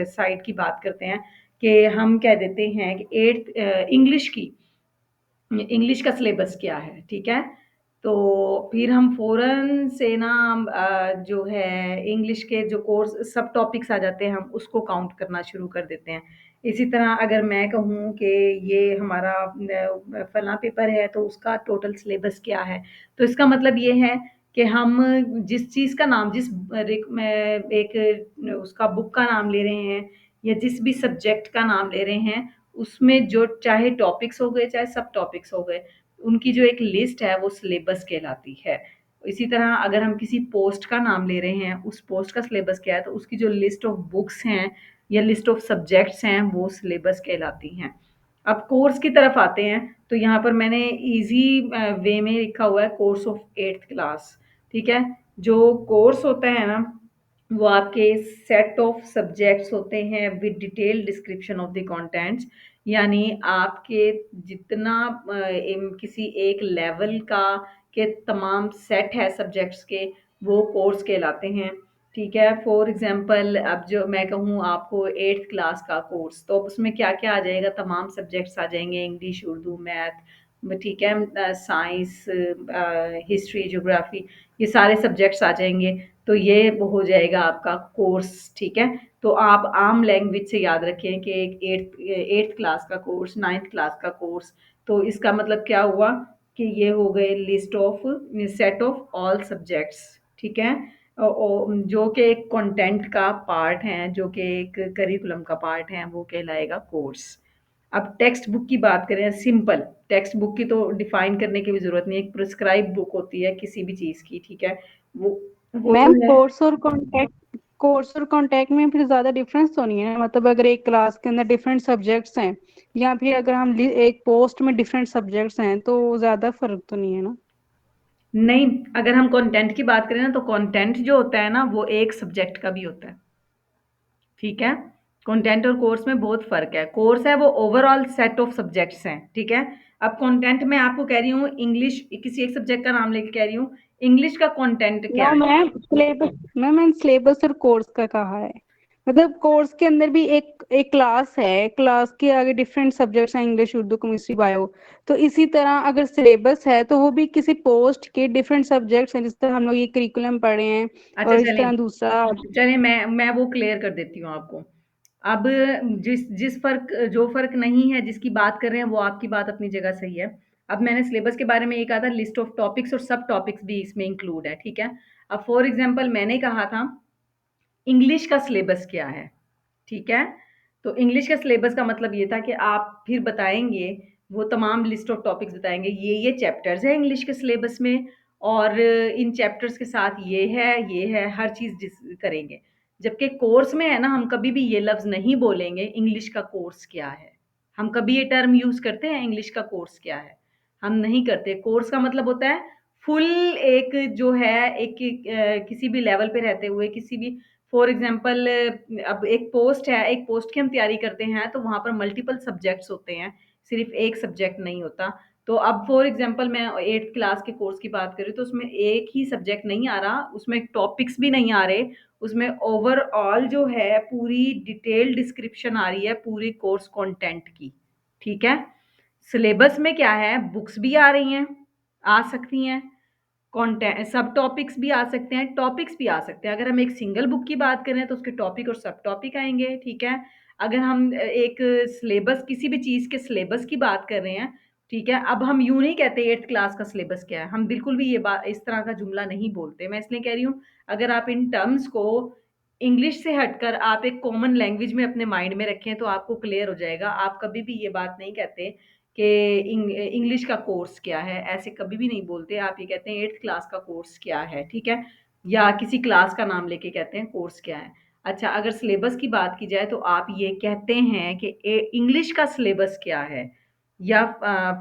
साइड की बात करते हैं कि हम कह देते हैं कि एट्थ इंग्लिश का सिलेबस क्या है, ठीक है। तो फिर हम फ़ौरन से ना जो है इंग्लिश के जो कोर्स सब टॉपिक्स आ जाते हैं, हम उसको काउंट करना शुरू कर देते हैं। इसी तरह अगर मैं कहूँ कि ये हमारा फलाँ पेपर है तो उसका टोटल सिलेबस क्या है, तो इसका मतलब ये है कि हम जिस चीज़ का नाम जिस रिक में एक उसका बुक का नाम ले रहे हैं या जिस भी सब्जेक्ट का नाम ले रहे हैं, उसमें जो चाहे टॉपिक्स हो गए, चाहे सब टॉपिक्स हो गए, उनकी जो एक लिस्ट है वो सिलेबस कहलाती है। इसी तरह अगर हम किसी पोस्ट का नाम ले रहे हैं, उस पोस्ट का सिलेबस क्या है, तो उसकी जो लिस्ट ऑफ बुक्स हैं या लिस्ट ऑफ सब्जेक्ट्स हैं, वो सिलेबस कहलाती हैं। अब कोर्स की तरफ आते हैं, तो यहाँ पर मैंने ईज़ी वे में लिखा हुआ है कोर्स ऑफ 8th क्लास, ठीक है? जो कोर्स होता है ना, वो आपके सेट ऑफ सब्जेक्ट्स होते हैं with detailed description of the contents, यानी आपके जितना किसी एक लेवल का के तमाम सेट है सब्जेक्ट्स के, वो कोर्स कहलाते हैं, ठीक है? फॉर एग्ज़ाम्पल अब जो मैं कहूँ आपको 8th क्लास का कोर्स, तो अब उसमें क्या-क्या आ जाएगा, तमाम सब्जेक्ट्स आ जाएँगे, इंग्लिश, उर्दू, मैथ, ठीक है? साइंस, हिस्ट्री, ज्योग्राफ़ी, ये सारे सब्जेक्ट्स आ जाएँगे। तो ये वो हो जाएगा आपका कोर्स, ठीक है? तो आप आम लैंग्वेज से याद रखें कि एक 8th क्लास का कोर्स, 9th क्लास का कोर्स, तो इसका मतलब क्या हुआ कि ये हो गए list of set of all subjects, ठीक है? जो कि एक कंटेंट का पार्ट है, जो कि एक करिकुलम का पार्ट है, वो कहलाएगा कोर्स। अब टेक्स्ट बुक की बात करें, सिंपल टेक्स्ट बुक की तो डिफाइन करने की भी ज़रूरत नहीं है, एक प्रिस्क्राइब बुक होती है किसी भी चीज़ की, ठीक है? वो मैम जो है कोर्स और कॉन्टैक्ट में फिर ज्यादा डिफरेंस तो नहीं है, मतलब अगर एक क्लास के अंदर डिफरेंट सब्जेक्ट्स हैं या फिर अगर हम एक पोस्ट में डिफरेंट सब्जेक्ट्स हैं तो ज्यादा फर्क तो नहीं है ना? नहीं, अगर हम कंटेंट की बात करें ना, तो कंटेंट जो होता है ना, वो एक सब्जेक्ट का भी होता है, ठीक है? कंटेंट और कोर्स में बहुत फ़र्क है। कोर्स है वो ओवरऑल सेट ऑफ सब्जेक्ट्स हैं, ठीक है? अब कंटेंट मैं आपको कह रही हूँ इंग्लिश, किसी एक सब्जेक्ट का नाम लेके कह रही हूँ, इंग्लिश का कंटेंट क्या नो है? मैम, मैंने सिलेबस और कोर्स का कहा है। मतलब कोर्स के अंदर भी एक एक क्लास है, क्लास के आगे डिफरेंट सब्जेक्ट्स हैं, इंग्लिश, उर्दू, केमिस्ट्री, बायो। तो इसी तरह अगर सिलेबस है तो वो भी किसी पोस्ट के डिफरेंट सब्जेक्ट्स हैं, जिस तरह हम लोग ये करिकुलम पढ़े हैं अच्छा और इस चलें, तरह दूसरा। चलें मैं वो क्लियर कर देती हूँ आपको। अब जिस जिस फ़र्क जो फ़र्क नहीं है, जिसकी बात कर रहे हैं, वो आपकी बात अपनी जगह सही है। अब मैंने सिलेबस के बारे में ये कहा था, लिस्ट ऑफ टॉपिक्स और सब टॉपिक्स भी इसमें इंक्लूड है, ठीक है? अब फॉर एग्ज़ाम्पल मैंने कहा था इंग्लिश का सिलेबस क्या है, ठीक है? तो इंग्लिश का सिलेबस का मतलब ये था कि आप फिर बताएँगे, वो तमाम लिस्ट ऑफ टॉपिक्स बताएँगे, ये चैप्टर्स हैं इंग्लिश के सिलेबस में और इन चैप्टर्स के साथ ये है, हर चीज़ करेंगे। जबकि कोर्स में है ना, हम कभी भी ये लफ्ज़ नहीं बोलेंगे, इंग्लिश का कोर्स क्या है? हम कभी ये टर्म यूज़ करते हैं, इंग्लिश का कोर्स क्या है? हम नहीं करते। कोर्स का मतलब होता है फुल एक जो है, किसी भी लेवल पे रहते हुए, किसी भी फॉर एग्ज़ाम्पल अब एक पोस्ट की हम तैयारी करते हैं, तो वहाँ पर मल्टीपल सब्जेक्ट्स होते हैं, सिर्फ़ एक सब्जेक्ट नहीं होता। तो अब फॉर एग्ज़ाम्पल मैं 8th क्लास के कोर्स की बात करूँ, तो उसमें एक ही सब्जेक्ट नहीं आ रहा, उसमें टॉपिक्स भी नहीं आ रहे, उसमें ओवरऑल जो है पूरी डिटेल डिस्क्रिप्शन आ रही है पूरी कोर्स कंटेंट की, ठीक है? सिलेबस में क्या है, बुक्स भी आ रही हैं, आ सकती हैं, सब टॉपिक्स भी आ सकते हैं, टॉपिक्स भी आ सकते हैं। अगर हम एक सिंगल बुक की बात करें तो उसके टॉपिक और सब टॉपिक आएँगे, ठीक है? अगर हम एक सिलेबस किसी भी चीज़ के सिलेबस की बात कर रहे हैं, ठीक है? अब हम यूँ नहीं कहते 8th क्लास का सिलेबस क्या है, हम बिल्कुल भी ये इस तरह का जुमला नहीं बोलते। मैं इसलिए कह रही हूँ, अगर आप इन टर्म्स को इंग्लिश से हटकर आप एक कॉमन लैंग्वेज में अपने माइंड में रखें, तो आपको क्लियर हो जाएगा। आप कभी भी ये बात नहीं कहते कि इंग्लिश का कोर्स क्या है, ऐसे कभी भी नहीं बोलते। आप ये कहते हैं 8th क्लास का कोर्स क्या है, ठीक है? या किसी क्लास का नाम लेके कहते हैं कोर्स क्या है। अच्छा, अगर सिलेबस की बात की जाए तो आप ये कहते हैं कि इंग्लिश का सिलेबस क्या है या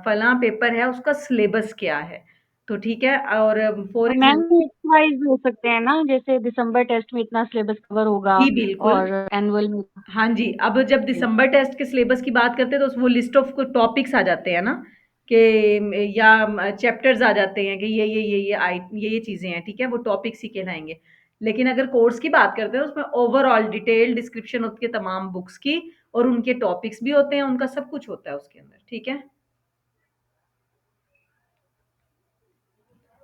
फलां पेपर है उसका सिलेबस क्या है, तो ठीक है? और फॉर मैम एग्जाम्पल वाइज हो सकते हैं ना, जैसे दिसंबर टेस्ट में इतना सिलेबस कवर होगा जी बिल्कुल। और एनुअल में। हाँ जी, अब जब दिसंबर टेस्ट के सिलेबस की बात करते हैं तो वो लिस्ट ऑफ टॉपिक्स आ जाते हैं ना, कि या चैप्टर्स आ जाते हैं कि ये चीज़ें हैं, ठीक है? वो टॉपिक्स ही कहलाएँगे। लेकिन अगर कोर्स की बात करते हैं, उसमें ओवरऑल डिटेल डिस्क्रिप्शन होती है तमाम बुक्स की और उनके टॉपिक्स भी होते हैं, उनका सब कुछ होता है उसके अंदर, ठीक है?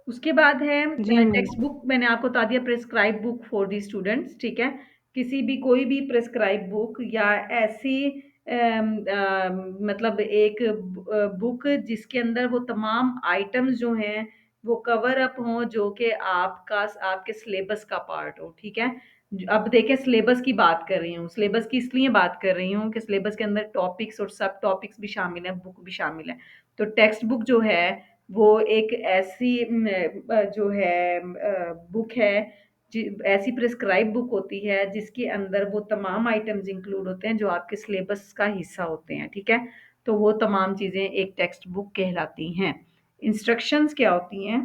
उसके बाद है जी मैम। टेक्स्ट बुक, मैंने आपको बता दिया prescribe book for the students, ठीक है? किसी भी कोई भी प्रिस्क्राइब बुक या ऐसी मतलब एक बुक जिसके अंदर वो तमाम आइटम्स जो हैं वो कवर अप हों, जो कि आपके सिलेबस का पार्ट हो, ठीक है? अब देखें, सिलेबस की बात कर रही हूँ, सिलेबस की इसलिए बात कर रही हूँ कि सिलेबस के अंदर टॉपिक्स और सब टॉपिक्स भी शामिल हैं, बुक भी शामिल है। तो टेक्स्ट बुक जो है वो एक ऐसी जो है बुक है, ऐसी प्रिस्क्राइब बुक होती है जिसके अंदर वो तमाम आइटम्स इंक्लूड होते हैं जो आपके सिलेबस का हिस्सा होते हैं, ठीक है? तो वो तमाम चीज़ें एक टेक्स्ट बुक कहलाती हैं। इंस्ट्रक्शंस क्या होती हैं?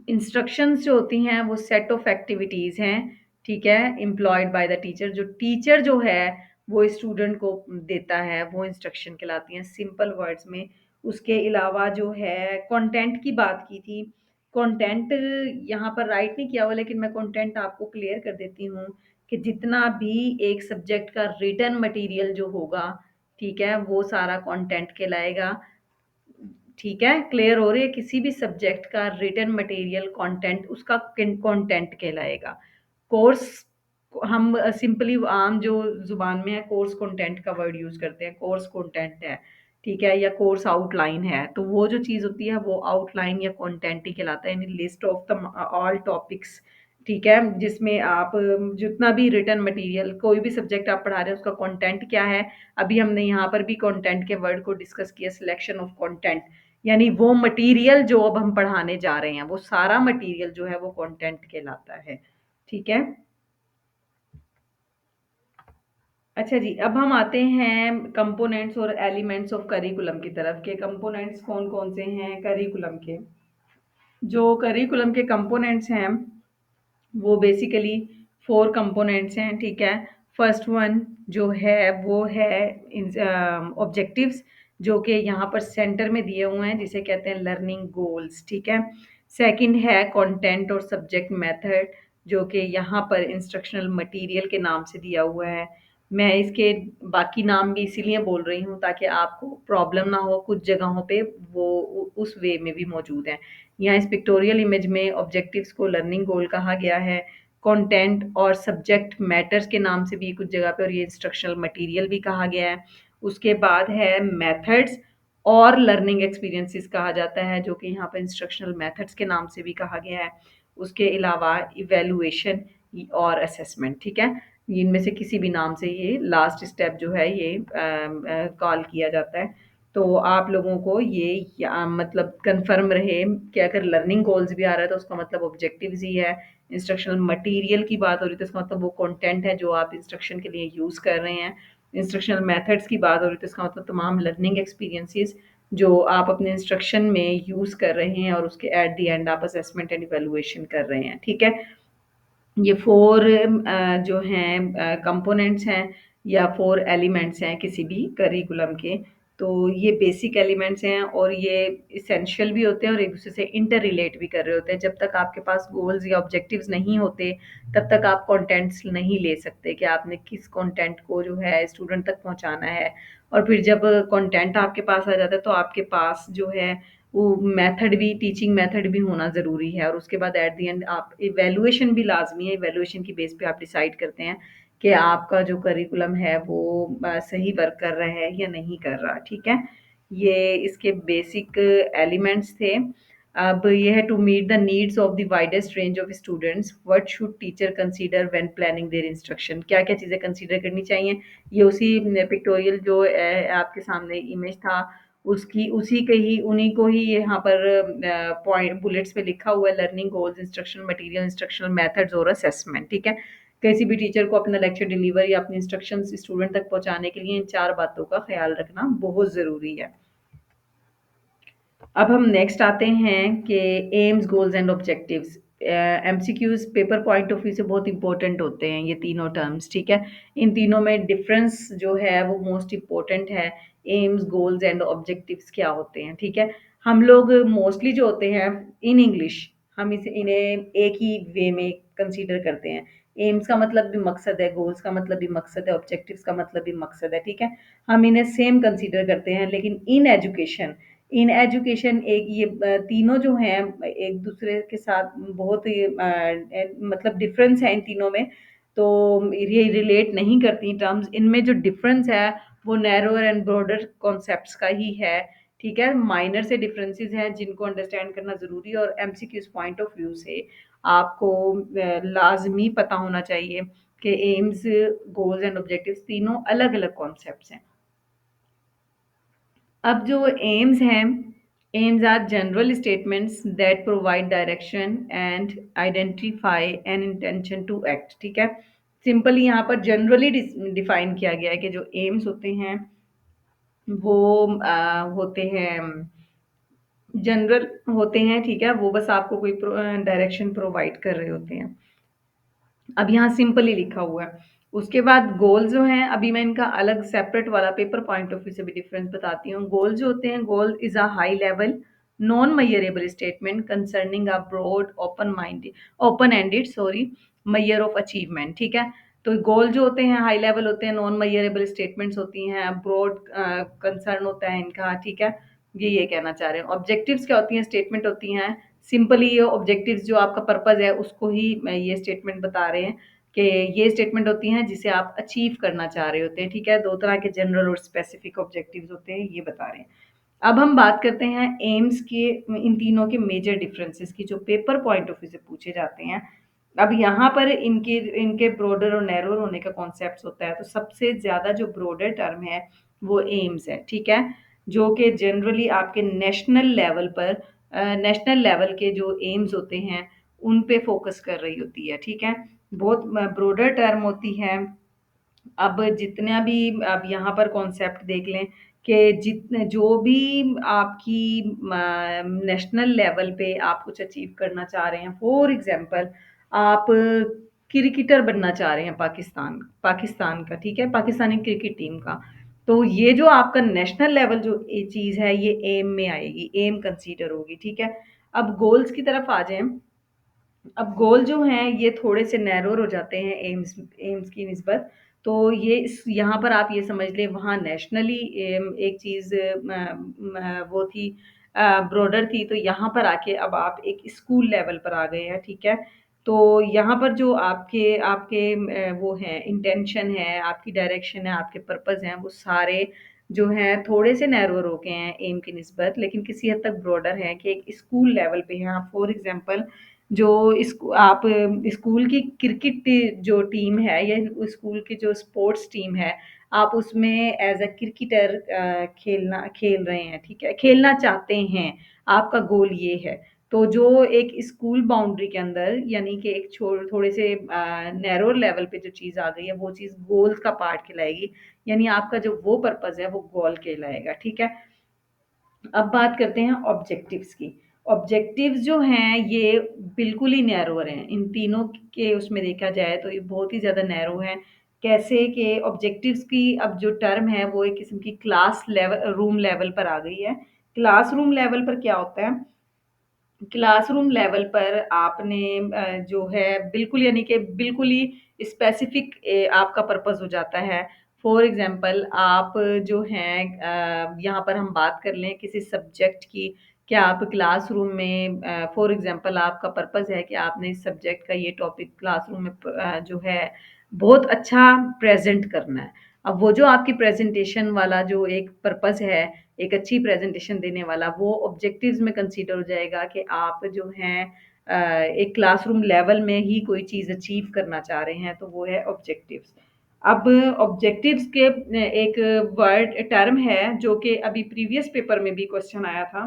इंस्ट्रक्शंस जो होती हैं वो सेट ऑफ एक्टिविटीज़ हैं, ठीक है? एम्प्लॉयड बाय द टीचर, जो टीचर जो है वो स्टूडेंट को देता है, वो इंस्ट्रक्शन कहलाती हैं सिंपल वर्ड्स में। उसके अलावा जो है कंटेंट की बात की थी, कंटेंट यहाँ पर राइट नहीं किया हुआ, लेकिन मैं कंटेंट आपको क्लियर कर देती हूँ कि जितना भी एक सब्जेक्ट का रिटन मटेरियल जो होगा, ठीक है? वो सारा कंटेंट कहलाएगा। ठीक है, क्लियर हो रही है? किसी भी सब्जेक्ट का रिटन मटेरियल कंटेंट उसका कंटेंट कहलाएगा। कोर्स हम सिंपली आम जो जुबान में है कोर्स कंटेंट का वर्ड यूज करते हैं, कोर्स कंटेंट है, ठीक है? या कोर्स आउटलाइन है, तो वो जो चीज होती है वो आउटलाइन या कंटेंट ही कहलाता है, यानी list of the all topics, ठीक है? जिसमें आप जितना भी रिटन मटेरियल, कोई भी सब्जेक्ट आप पढ़ा रहे हैं उसका कंटेंट क्या है। अभी हमने यहाँ पर भी कंटेंट के वर्ड को डिस्कस किया, सिलेक्शन ऑफ कंटेंट, यानी वो मटेरियल जो अब हम पढ़ाने जा रहे हैं वो सारा मटेरियल जो है वो कंटेंट कहलाता है, ठीक है? अच्छा जी, अब हम आते हैं कंपोनेंट्स और एलिमेंट्स ऑफ करिकुलम की तरफ, के कंपोनेंट्स कौन कौन से हैं करिकुलम के। जो करिकुलम के कंपोनेंट्स हैं वो बेसिकली 4 कंपोनेंट्स हैं, ठीक है? फर्स्ट वन जो है वो है ऑब्जेक्टिव्स, जो कि यहाँ पर सेंटर में दिए हुए हैं, जिसे कहते हैं लर्निंग गोल्स, ठीक है? सेकंड है कंटेंट और सब्जेक्ट मेथड, जो कि यहाँ पर इंस्ट्रक्शनल मटेरियल के नाम से दिया हुआ है। मैं इसके बाकी नाम भी इसीलिए बोल रही हूँ ताकि आपको प्रॉब्लम ना हो, कुछ जगहों पे वो उस वे में भी मौजूद हैं। यहाँ इस पिक्टोरियल इमेज में ऑब्जेक्टिव्स को लर्निंग गोल कहा गया है, कंटेंट और सब्जेक्ट मैटर्स के नाम से भी कुछ जगह पे, और ये इंस्ट्रक्शनल मटेरियल भी कहा गया है। उसके बाद है मेथड्स और लर्निंग एक्सपीरियंसेस कहा जाता है, जो कि यहाँ पर इंस्ट्रक्शनल मेथड्स के नाम से भी कहा गया है। उसके अलावा इवेलुएशन और असेसमेंट, ठीक है? इनमें से किसी भी नाम से ये लास्ट स्टेप जो है ये कॉल किया जाता है। तो आप लोगों को ये मतलब कंफर्म रहे कि अगर लर्निंग गोल्स भी आ रहा है तो उसका मतलब ऑब्जेक्टिव्स ही है। इंस्ट्रक्शनल मटेरियल की बात हो रही है तो इसका मतलब वो कंटेंट है जो आप इंस्ट्रक्शन के लिए यूज़ कर रहे हैं। इंस्ट्रक्शनल मेथड्स की बात हो रही है तो इसका मतलब तमाम लर्निंग एक्सपीरियंसेस जो आप अपने इंस्ट्रक्शन में यूज़ कर रहे हैं और उसके एट द एंड आप असेसमेंट एंड इवेलुएशन कर रहे हैं, ठीक है? ये 4 जो हैं कंपोनेंट्स हैं या 4 एलिमेंट्स हैं किसी भी करिकुलम के। तो ये बेसिक एलिमेंट्स हैं और ये एसेंशियल भी होते हैं और एक-दूसरे से इंटर रिलेट भी कर रहे होते हैं। जब तक आपके पास गोल्स या ऑब्जेक्टिव्स नहीं होते, तब तक आप कंटेंट्स नहीं ले सकते कि आपने किस कंटेंट को जो है स्टूडेंट तक पहुँचाना है। और फिर जब कंटेंट आपके पास आ जाता है तो आपके पास जो है वो मेथड भी, टीचिंग मेथड भी होना ज़रूरी है, और उसके बाद एट द एंड आप इवैल्यूएशन भी लाज़मी है। इवैल्यूएशन की बेस पे आप डिसाइड करते हैं कि आपका जो करिकुलम है वो सही वर्क कर रहा है या नहीं कर रहा, ठीक है? ये इसके बेसिक एलिमेंट्स थे। अब ये है to meet the needs of the widest range of students, what should teacher consider when planning their instruction, क्या-क्या चीज़ें कंसीडर करनी चाहिए। ये उसी पिक्टोरियल जो आपके सामने इमेज था उसकी उसी के ही उन्हीं को ही यहाँ पर पॉइंट बुलेट्स पे लिखा हुआ है, learning goals, instructional material, instructional methods और असेसमेंट, ठीक है? किसी भी टीचर को अपना लेक्चर डिलीवर या अपनी इंस्ट्रक्शंस स्टूडेंट तक पहुँचाने के लिए इन 4 बातों का ख़्याल रखना बहुत ज़रूरी है। अब हम नेक्स्ट आते हैं कि AIIMS, goals and objectives. MCQs paper point of view से बहुत इंपॉर्टेंट होते हैं ये तीनों टर्म्स, ठीक है? इन तीनों में डिफरेंस जो है वो मोस्ट इम्पोर्टेंट है। एम्स, गोल्स एंड ऑब्जेक्टिव्स क्या होते हैं, ठीक है? हम लोग मोस्टली जो होते हैं इन इंग्लिश, हम इन्हें एक ही वे में कंसीडर करते हैं। एम्स का मतलब भी मकसद है, गोल्स का मतलब भी मकसद है, ऑब्जेक्टिव्स का मतलब भी मकसद है, ठीक है? हम इन्हें सेम कंसीडर करते हैं, लेकिन इन एजुकेशन इन एजुकेशन एक ये तीनों जो हैं एक दूसरे के साथ बहुत ही मतलब डिफरेंस है इन तीनों में, तो ये रिलेट नहीं करती टर्म्स। इनमें जो डिफरेंस है वो नैरोअर एंड ब्रॉडर कॉन्सेप्ट्स का ही है, ठीक है। माइनर से डिफरेंसेस हैं जिनको अंडरस्टैंड करना ज़रूरी है, और एमसीक्यूज पॉइंट ऑफ व्यू से आपको लाजमी पता होना चाहिए कि एम्स, गोल्स एंड ऑब्जेक्टिव्स तीनों अलग अलग कॉन्सेप्ट्स हैं। अब जो एम्स हैं, aims are general statements that provide direction and identify an intention to act, ठीक है। सिंपली यहाँ पर जनरली डिफाइन किया गया है कि जो एम्स होते हैं वो होते हैं जनरल होते हैं, ठीक है। वो बस आपको कोई डायरेक्शन प्रोवाइड कर रहे होते हैं। अब यहाँ सिंपली लिखा हुआ है। उसके बाद गोल जो हैं, अभी मैं इनका अलग सेपरेट वाला पेपर पॉइंट ऑफ व्यू से भी डिफरेंस बताती हूँ। गोल जो होते हैं, goal is a high level non measurable statement concerning a broad open ended measure of achievement, ठीक है। तो गोल जो होते हैं हाई लेवल होते हैं, नॉन मेजरेबल स्टेटमेंट्स होती हैं, ब्रॉड कंसर्न होता है इनका, ठीक है। ये कहना चाह रहे हैं। ऑब्जेक्टिव्स क्या होती हैं? स्टेटमेंट होती हैं। सिंपली ये ऑब्जेक्टिव्स जो आपका पर्पस है उसको ही मैं ये स्टेटमेंट बता रहे हैं कि ये स्टेटमेंट होती हैं जिसे आप अचीव करना चाह रहे होते हैं, ठीक है। दो तरह के जनरल और स्पेसिफिक ऑब्जेक्टिव्स होते हैं, ये बता रहे हैं। अब हम बात करते हैं एम्स के, इन तीनों के मेजर डिफरेंसेस की जो पेपर पॉइंट ऑफ व्यू से पूछे जाते हैं। अब यहाँ पर इनके इनके ब्रॉडर और नैरोर होने का कॉन्सेप्ट होता है। तो सबसे ज़्यादा जो ब्रॉडर टर्म है वो एम्स है, ठीक है, जो कि जनरली आपके नेशनल लेवल के जो एम्स होते हैं उन पे फोकस कर रही होती है, ठीक है। बहुत ब्रॉडर टर्म होती है। अब जितना भी आप यहाँ पर कॉन्सेप्ट देख लें कि जितने जो भी आपकी नेशनल लेवल पे आप कुछ अचीव करना चाह रहे हैं, फॉर एग्जांपल आप क्रिकेटर बनना चाह रहे हैं पाकिस्तान का, ठीक है, पाकिस्तानी क्रिकेट टीम का, तो ये जो आपका नेशनल लेवल जो ये चीज़ है ये एम में आएगी, एम कंसीडर होगी, ठीक है। अब गोल्स की तरफ आ जाएं। अब गोल जो हैं ये थोड़े से नैरोर हो जाते हैं एम्स एम्स की निस्बत। तो ये यहाँ पर आप ये समझ लें, वहाँ नेशनली एक चीज़ वो थी, ब्रॉडर थी, तो यहाँ पर आके अब आप एक स्कूल लेवल पर आ गए हैं, ठीक है। तो यहाँ पर जो आपके आपके वो हैं इंटेंशन है, आपकी डायरेक्शन है, आपके पर्पस हैं, वो सारे जो हैं थोड़े से नैरोर हो गए हैं एम की निस्बत, लेकिन किसी हद तक ब्रॉडर है कि एक स्कूल लेवल पे हैं आप। फॉर एग्जांपल जो आप स्कूल की क्रिकेट जो टीम है या स्कूल की जो स्पोर्ट्स टीम है, आप उसमें एज अ क्रिकेटर खेल रहे हैं, ठीक है, खेलना चाहते हैं, आपका गोल ये है। तो जो एक स्कूल बाउंड्री के अंदर यानी कि एक थोड़े से नैरो लेवल पे जो चीज़ आ गई है वो चीज़ गोल्स का पार्ट कहलाएगी, यानी आपका जो वो पर्पस है वो गोल कहलाएगा, ठीक है। अब बात करते हैं ऑब्जेक्टिव्स की। ऑब्जेक्टिव्स जो हैं ये बिल्कुल ही नैरोर हैं। इन तीनों के उसमें देखा जाए तो ये बहुत ही ज़्यादा नैरो हैं। कैसे कि ऑब्जेक्टिव्स की अब जो टर्म है वो एक किस्म की रूम लेवल पर आ गई है। क्लासरूम लेवल पर क्या होता है? क्लासरूम लेवल पर आपने जो है बिल्कुल यानी कि बिल्कुल ही स्पेसिफिक आपका पर्पस हो जाता है। फॉर एग्जांपल आप जो हैं यहाँ पर हम बात कर लें किसी सब्जेक्ट की, क्या आप क्लासरूम में फॉर एग्जांपल आपका पर्पस है कि आपने इस सब्जेक्ट का ये टॉपिक क्लासरूम में जो है बहुत अच्छा प्रेजेंट करना है। अब वो जो आपकी प्रेजेंटेशन वाला जो एक पर्पस है, एक अच्छी प्रेजेंटेशन देने वाला, वो ऑब्जेक्टिव्स में कंसीडर हो जाएगा कि आप जो हैं एक क्लासरूम लेवल में ही कोई चीज़ अचीव करना चाह रहे हैं, तो वो है ऑब्जेक्टिव्स। अब ऑब्जेक्टिव्स के एक वर्ड टर्म है जो कि अभी प्रीवियस पेपर में भी क्वेश्चन आया था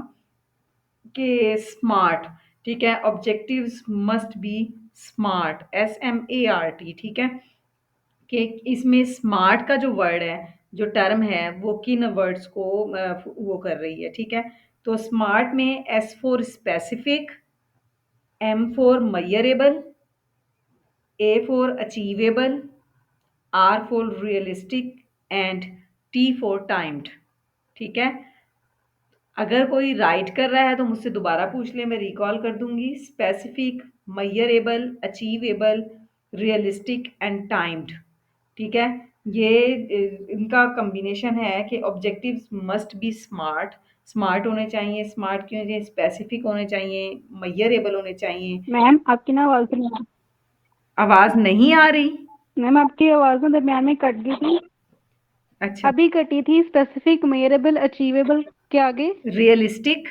कि स्मार्ट, ठीक है, objectives must be smart, SMART, ठीक है। कि इसमें स्मार्ट का जो वर्ड है, जो टर्म है, वो किन वर्ड्स को वो कर रही है, ठीक है। तो स्मार्ट में S for specific, M for measurable, A for achievable, R for realistic and T for timed, ठीक है। अगर कोई राइट कर रहा है तो मुझसे दोबारा पूछ ले, मैं रिकॉल कर दूंगी। Specific, measurable, achievable, realistic and timed, ठीक है। इनका कॉम्बिनेशन है कि objectives must be smart, smart होने चाहिए, स्मार्ट क्यों होने चाहिए, स्पेसिफिक होने चाहिए, मेजरेबल होने चाहिए। मैम आपकी ना आवाज नहीं आ आवाज़ नहीं आ रही? मैम आपकी आवाज ना दरमियान में कट गई थी, अच्छा, अभी कटी थी। स्पेसिफिक, मेयरेबल, अचीवेबल के आगे रियलिस्टिक,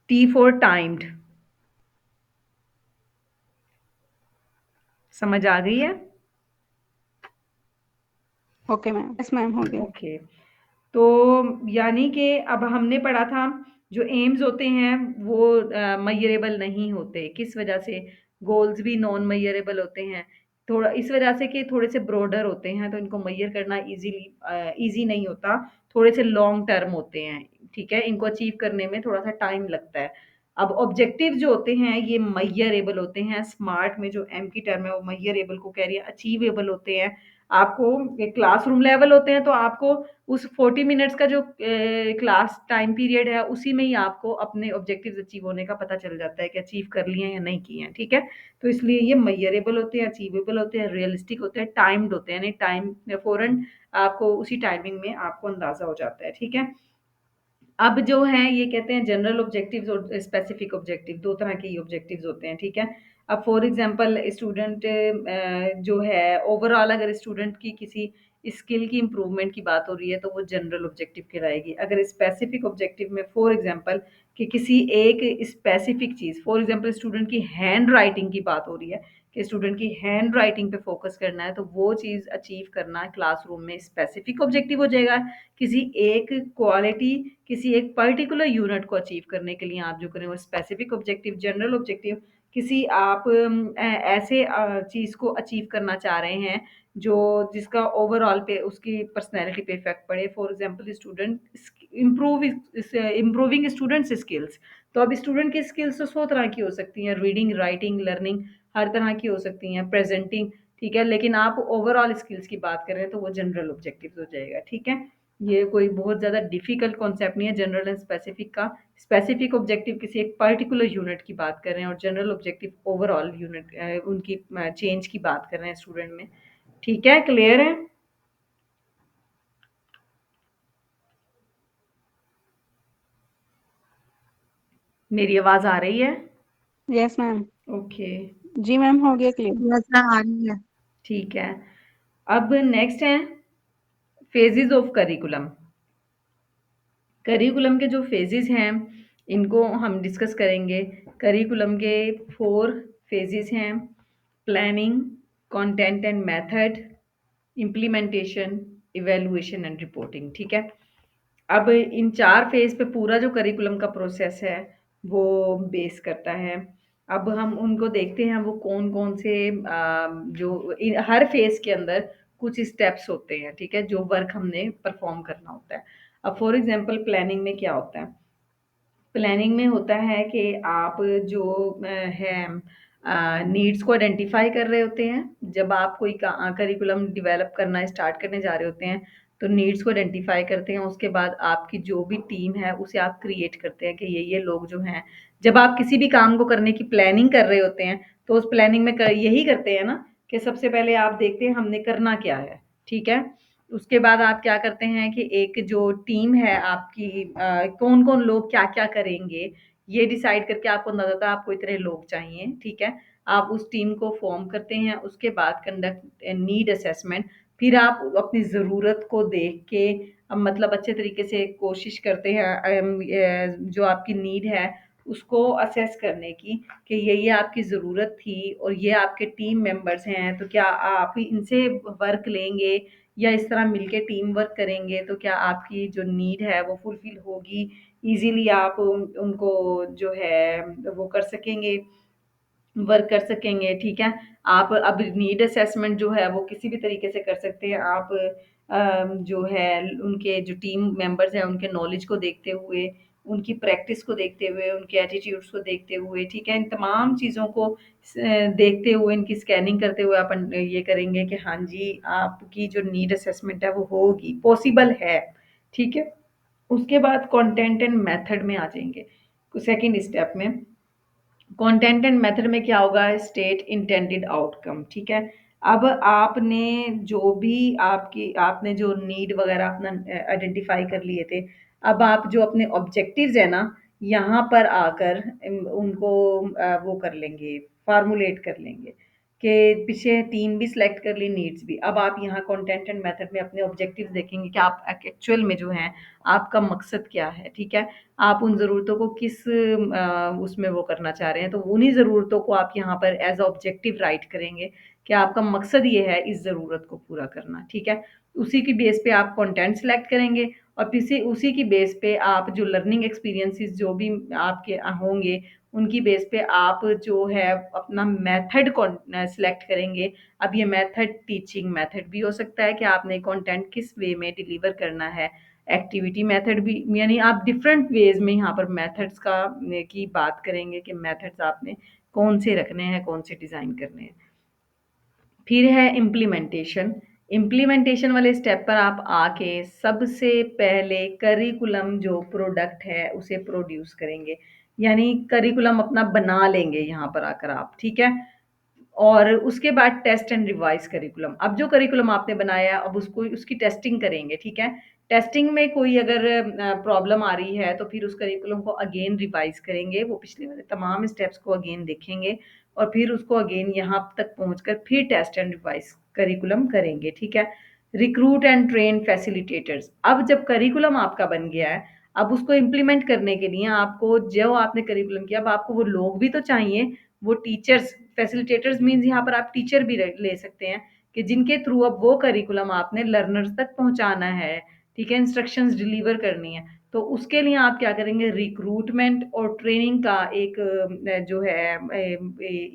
टी फॉर टाइम्ड। समझ आ गई है? ओके मैम, यस मैम, हो गया। ओके। तो यानी कि अब हमने पढ़ा था जो एम्स होते हैं वो मेजरेबल नहीं होते। किस वजह से? गोल्स भी नॉन मेजरेबल होते हैं। थोड़ा इस वजह से कि थोड़े से ब्रॉडर होते हैं, तो इनको मेजर करना इजी नहीं होता। थोड़े से लॉन्ग टर्म होते हैं, ठीक है? इनको अचीव करने में थोड़ा सा टाइम लगता है। अब ऑब्जेक्टिव जो होते हैं ये मेजरेबल होते हैं। स्मार्ट में जो एम की टर्म है वो मेजरेबल को कह रही है, अचीवेबल होते हैं। आपको क्लासरूम लेवल होते हैं तो आपको उस 40 मिनट्स का जो क्लास टाइम पीरियड है उसी में ही आपको अपने ऑब्जेक्टिव्स अचीव होने का पता चल जाता है कि अचीव कर लिए हैं या नहीं किए हैं, ठीक है? तो इसलिए ये मेजरेबल होते हैं, अचीवेबल होते हैं, रियलिस्टिक होते हैं, टाइम्ड होते हैं, यानी टाइम फौरन आपको उसी टाइमिंग में आपको अंदाजा हो जाता है, ठीक है? अब जो है ये कहते हैं जनरल ऑब्जेक्टिव्स और स्पेसिफिक ऑब्जेक्टिव, 2 तरह के ऑब्जेक्टिव्स होते हैं, ठीक है? अब फॉर एग्ज़ाम्पल स्टूडेंट जो है ओवरऑल अगर स्टूडेंट की किसी स्किल की इम्प्रूवमेंट की बात हो रही है तो वो जनरल ऑब्जेक्टिव कहलाएगी। अगर स्पेसिफिक ऑब्जेक्टिव में फॉर एग्ज़ाम्पल कि किसी एक स्पेसिफिक चीज़, फॉर एग्ज़ाम्पल स्टूडेंट की हैंड राइटिंग की बात हो रही है कि स्टूडेंट की हैंड राइटिंग पे फ़ोकस करना है, तो वो चीज़ अचीव करना क्लासरूम में स्पेसिफिक ऑब्जेक्टिव हो जाएगा। किसी एक क्वालिटी, किसी एक पर्टिकुलर यूनिट को अचीव करने के लिए आप जो करें वो स्पेसिफिक ऑब्जेक्टिव। जनरल ऑब्जेक्टिव किसी आप ऐसे चीज़ को अचीव करना चाह रहे हैं जो जिसका ओवरऑल पे उसकी पर्सनैलिटी पे इफेक्ट पड़े। For example student improving students skills, तो अब स्टूडेंट की स्किल्स तो 100 तरह की हो सकती हैं, रीडिंग, राइटिंग, लर्निंग हर तरह की हो सकती हैं, प्रेजेंटिंग, ठीक है? लेकिन आप ओवरऑल स्किल्स की बात कर रहे हैं तो वो जनरल ऑब्जेक्टिव हो जाएगा, ठीक है? ये कोई बहुत ज़्यादा डिफ़िकल्ट कॉन्सेप्ट नहीं है जनरल एंड स्पेसिफिक का। स्पेसिफिक ऑब्जेक्टिव किसी एक पर्टिकुलर यूनिट की बात कर रहे हैं और जनरल ऑब्जेक्टिव ओवरऑल यूनिट उनकी चेंज की बात कर रहे हैं स्टूडेंट में। ठीक है, क्लियर है? मेरी आवाज़ आ रही है? Yes ma'am. ओके, जी मैम, हो गया क्लियर। यस मैम आ रही है। ठीक है। अब नेक्स्ट है फेजेज़ ऑफ करिकुलम। करिकुलम के जो फेजेस हैं इनको हम डिस्कस करेंगे। करिकुलम के 4 फेजेस हैं: planning, content and method, implementation, evaluation and reporting, ठीक है? अब इन 4 फेज़ पे पूरा जो करिकुलम का प्रोसेस है वो बेस करता है। अब हम उनको देखते हैं वो कौन-कौन से जो हर फेज़ के अंदर कुछ स्टेप्स होते हैं, ठीक है? जो वर्क हमने परफ़ॉर्म करना होता है। अब फॉर एग्ज़ाम्पल प्लानिंग में क्या होता है? प्लानिंग में होता है कि आप जो है नीड्स को आइडेंटिफ़ाई कर रहे होते हैं। जब आप कोई करिकुलम डेवलप करना स्टार्ट करने जा रहे होते हैं, तो नीड्स को आइडेंटिफ़ाई करते हैं। उसके बाद आपकी जो भी टीम है, उसे आप क्रिएट करते हैं कि ये लोग जो हैं जब आप किसी भी काम को करने की प्लानिंग कर रहे होते हैं, तो उस प्लानिंग में यही करते हैं ना कि सबसे पहले आप देखते हैं हमने करना क्या है, ठीक है? उसके बाद आप क्या करते हैं कि एक जो टीम है आपकी कौन-कौन लोग क्या-क्या करेंगे, ये डिसाइड करके आपको अंदाज़ा होता है आपको इतने लोग चाहिए, ठीक है? आप उस टीम को फ़ॉर्म करते हैं, उसके बाद कंडक्ट नीड असेसमेंट, फिर आप अपनी ज़रूरत को देख के मतलब अच्छे तरीके से कोशिश करते हैं जो आपकी नीड है उसको असेस करने की कि ये आपकी ज़रूरत थी और ये आपके टीम मेंबर्स हैं, तो क्या आप इनसे वर्क लेंगे या इस तरह मिलके टीम वर्क करेंगे तो क्या आपकी जो नीड है वो फुलफ़िल होगी, ईज़िली आप उनको जो है वो कर सकेंगे, वर्क कर सकेंगे, ठीक है? आप अब नीड असेसमेंट जो है वो किसी भी तरीके से कर सकते हैं। आप जो है उनके जो टीम मेंबर्स हैं उनके नॉलेज को देखते हुए, उनकी प्रैक्टिस को देखते हुए, उनके एटीट्यूड्स को देखते हुए, ठीक है? इन तमाम चीज़ों को देखते हुए, इनकी स्कैनिंग करते हुए अपन ये करेंगे कि हाँ जी, आपकी जो नीड असेसमेंट है वो होगी, पॉसिबल है, ठीक है? उसके बाद कंटेंट एंड मेथड में आ जाएँगे, सेकंड स्टेप में। कंटेंट एंड मेथड में क्या होगा, स्टेट इंटेंडेड आउटकम, ठीक है। अब आपने जो भी आपने जो नीड वगैरह अपना आइडेंटिफाई कर लिए थे, अब आप जो अपने ऑब्जेक्टिव्स है ना, यहाँ पर आकर उनको वो कर लेंगे, फार्मूलेट कर लेंगे कि पीछे तीन भी सिलेक्ट कर ली, नीड्स भी। अब आप यहाँ कंटेंट एंड मेथड में अपने ऑब्जेक्टिव्स देखेंगे कि आप एक्चुअल में जो है आपका मकसद क्या है, ठीक है। आप उन ज़रूरतों को किस उसमें वो करना चाह रहे हैं, तो उन्हीं ज़रूरतों को आप यहाँ पर एज़ ऑब्जेक्टिव राइट करेंगे कि आपका मकसद ये है इस ज़रूरत को पूरा करना, ठीक है। उसी की बेस पे आप कंटेंट सेलेक्ट करेंगे और फिर से उसी की बेस पे आप जो लर्निंग एक्सपीरियंसेस जो भी आपके होंगे, उनकी बेस पे आप जो है अपना मेथड सेलेक्ट करेंगे। अब ये मेथड टीचिंग मेथड भी हो सकता है कि आपने कंटेंट किस वे में डिलीवर करना है, एक्टिविटी मेथड भी, यानी आप डिफरेंट वेज में यहाँ पर मेथड्स का की बात करेंगे कि मेथड्स आपने कौन से रखने हैं, कौन से डिज़ाइन करने हैं। फिर है इम्प्लीमेंटेशन। इम्प्लीमेंटेशन वाले स्टेप पर आप आके सबसे पहले करिकुलम जो प्रोडक्ट है उसे प्रोड्यूस करेंगे, यानी करिकुलम अपना बना लेंगे यहाँ पर आकर आप, ठीक है। और उसके बाद टेस्ट एंड रिवाइज करिकुलम। अब जो करिकुलम आपने बनाया अब उसको उसकी टेस्टिंग करेंगे, ठीक है। टेस्टिंग में कोई अगर प्रॉब्लम आ रही है तो फिर उस करिकुलम को अगेन रिवाइज करेंगे, वो पिछले वाले तमाम स्टेप्स को अगेन देखेंगे और फिर उसको अगेन यहाँ तक पहुंचकर फिर टेस्ट एंड रिवाइज करिकुलम करेंगे, ठीक है। Recruit and train facilitators. अब जब करिकुलम आपका बन गया है, अब उसको इम्प्लीमेंट करने के लिए आपको जो आपने करिकुलम किया, अब आपको वो लोग भी तो चाहिए, वो टीचर्स, फैसिलिटेटर्स मीन्स यहाँ पर आप टीचर भी ले सकते हैं कि जिनके थ्रू अब वो करिकुलम आपने लर्नर्स तक पहुंचाना है, ठीक है, इंस्ट्रक्शंस डिलीवर करनी है। तो उसके लिए आप क्या करेंगे, रिक्रूटमेंट और ट्रेनिंग का एक जो है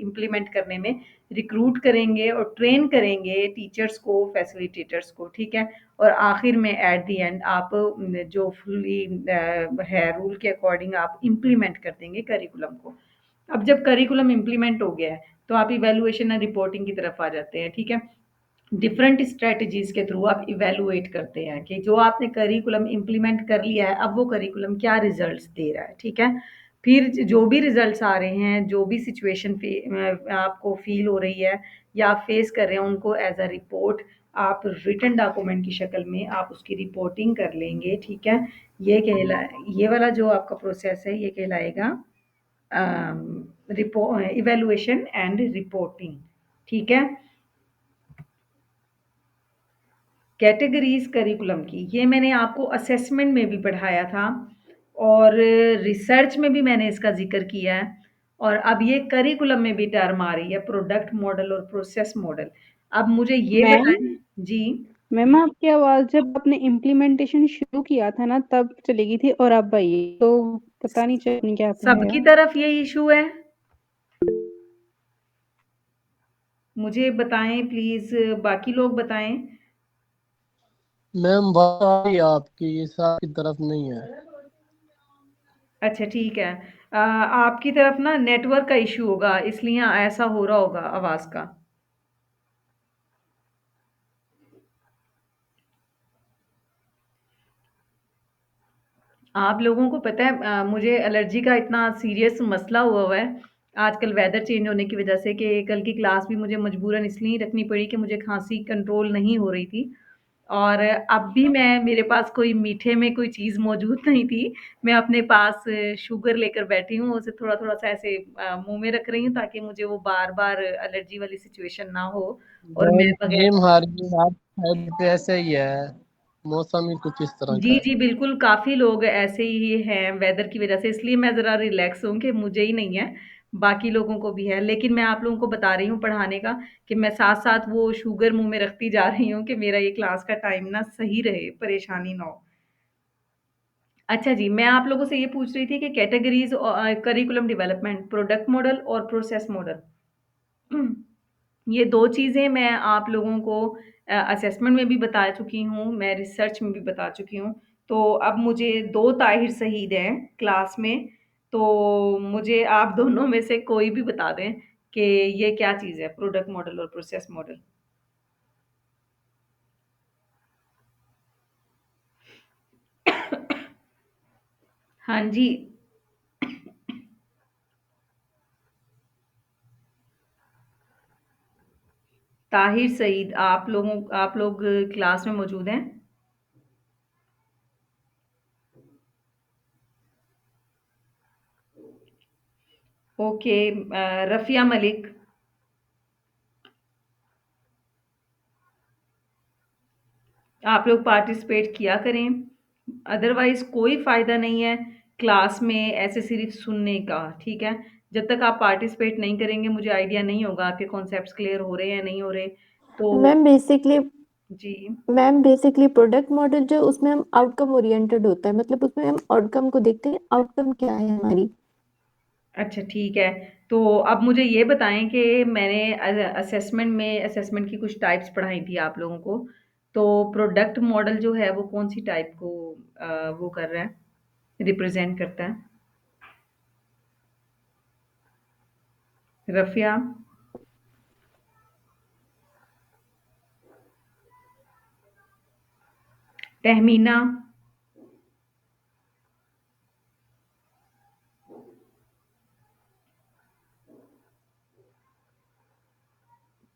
इम्प्लीमेंट करने में रिक्रूट करेंगे और ट्रेन करेंगे टीचर्स को, फैसिलिटेटर्स को, ठीक है। और आखिर में एट द एंड आप जो फुली है रूल के अकॉर्डिंग आप इम्प्लीमेंट कर देंगे करिकुलम को। अब जब करिकुलम इम्प्लीमेंट हो गया है तो आप इवैल्यूएशन एंड रिपोर्टिंग की तरफ आ जाते हैं, ठीक है। डिफरेंट स्ट्रेटजीज के थ्रू आप इवैल्यूएट करते हैं कि जो आपने करिकुलम इम्प्लीमेंट कर लिया है अब वो करिकुलम क्या रिजल्ट्स दे रहा है, ठीक है। फिर जो भी रिजल्ट्स आ रहे हैं, जो भी सिचुएशन आपको फील हो रही है या आप फेस कर रहे हैं, उनको एज अ रिपोर्ट आप रिटन डॉक्यूमेंट की शक्ल में आप उसकी रिपोर्टिंग कर लेंगे, ठीक है। ये वाला जो आपका प्रोसेस है ये कहलाएगा इवैल्यूएशन एंड रिपोर्टिंग, ठीक है। कैटेगरीज करिकुलम की ये मैंने आपको असेसमेंट में भी पढ़ाया था और रिसर्च में भी मैंने इसका जिक्र किया है, और अब ये करिकुलम में भी टर्म आ रही है, प्रोडक्ट मॉडल और प्रोसेस मॉडल। अब मुझे ये मैम बताएं जी। मैम आपकी आवाज जब आपने इम्प्लीमेंटेशन शुरू किया था ना तब चली गई थी और अब आई है। तो पता नहीं चल क्या सबकी है। तरफ ये इशू है, मुझे बताएं प्लीज, बाकी लोग बताएं। मैम बात आ रही है आपकी, इस आपकी तरफ नहीं है। अच्छा ठीक है, आपकी तरफ ना नेटवर्क का इशू होगा इसलिए ऐसा हो रहा होगा आवाज का। आप लोगों को पता है मुझे एलर्जी का इतना सीरियस मसला हुआ है आजकल वेदर चेंज होने की वजह से, कि कल की क्लास भी मुझे मजबूरन इसलिए रखनी पड़ी कि मुझे खांसी कंट्रोल नहीं हो रही थी। और अब भी मैं, मेरे पास कोई मीठे में कोई चीज़ मौजूद नहीं थी, मैं अपने पास शुगर लेकर बैठी हूँ, उसे थोड़ा थोड़ा सा ऐसे मुंह में रख रही हूँ ताकि मुझे वो बार बार एलर्जी वाली सिचुएशन ना हो। और मैं मैम बगैर, सेम हाल आप साइड पे ऐसे ही है, मौसम ही कुछ इस तरह जी, का है। जी, बिल्कुल, काफ़ी लोग ऐसे ही हैं वेदर की वज़ह से, इसलिए मैं ज़रा रिलैक्स हूँ कि मुझे ही नहीं है, बाकी लोगों को भी है। लेकिन मैं आप लोगों को बता रही हूँ पढ़ाने का कि मैं साथ-साथ वो शुगर मुँह में रखती जा रही हूँ कि मेरा ये क्लास का टाइम ना सही रहे, परेशानी ना हो। अच्छा जी, मैं आप लोगों से ये पूछ रही थी कि categories curriculum development, product model और प्रोसेस मॉडल। ये 2 चीज़ें मैं आप लोगों को असेसमेंट में भी बता चुकी हूँ, मैं रिसर्च में भी बता चुकी हूँ। तो अब मुझे 2 ताहिर शहीद हैं क्लास में, तो मुझे आप दोनों में से कोई भी बता दें कि ये क्या चीज़ है, प्रोडक्ट मॉडल और प्रोसेस मॉडल? हाँ जी। ताहिर सईद, आप लोग क्लास में मौजूद हैं? ओके, रफ़िया मलिक, आप लोग पार्टिसिपेट किया करें। अदरवाइज़ कोई फ़ायदा नहीं है क्लास में ऐसे सिर्फ़ सुनने का, ठीक है? जब तक आप पार्टिसिपेट नहीं करेंगे, मुझे आइडिया नहीं होगा आपके कॉन्सेप्ट्स क्लियर हो रहे हैं या नहीं हो रहे। तो मैम बेसिकली जी। प्रोडक्ट मॉडल जो उसमें हम आउटकम ओरिएंटेड होता है, मतलब उसमें हम आउटकम को देखते हैं, आउटकम क्या है हमारी। अच्छा, ठीक है। तो अब मुझे ये बताएँ कि मैंने असेसमेंट की कुछ टाइप्स पढ़ाई थी आप लोगों को। तो प्रोडक्ट मॉडल जो है वो कौन-सी टाइप को वो कर रहा है, रिप्रेज़ेंट करता है? रफ़िया? तहमीना?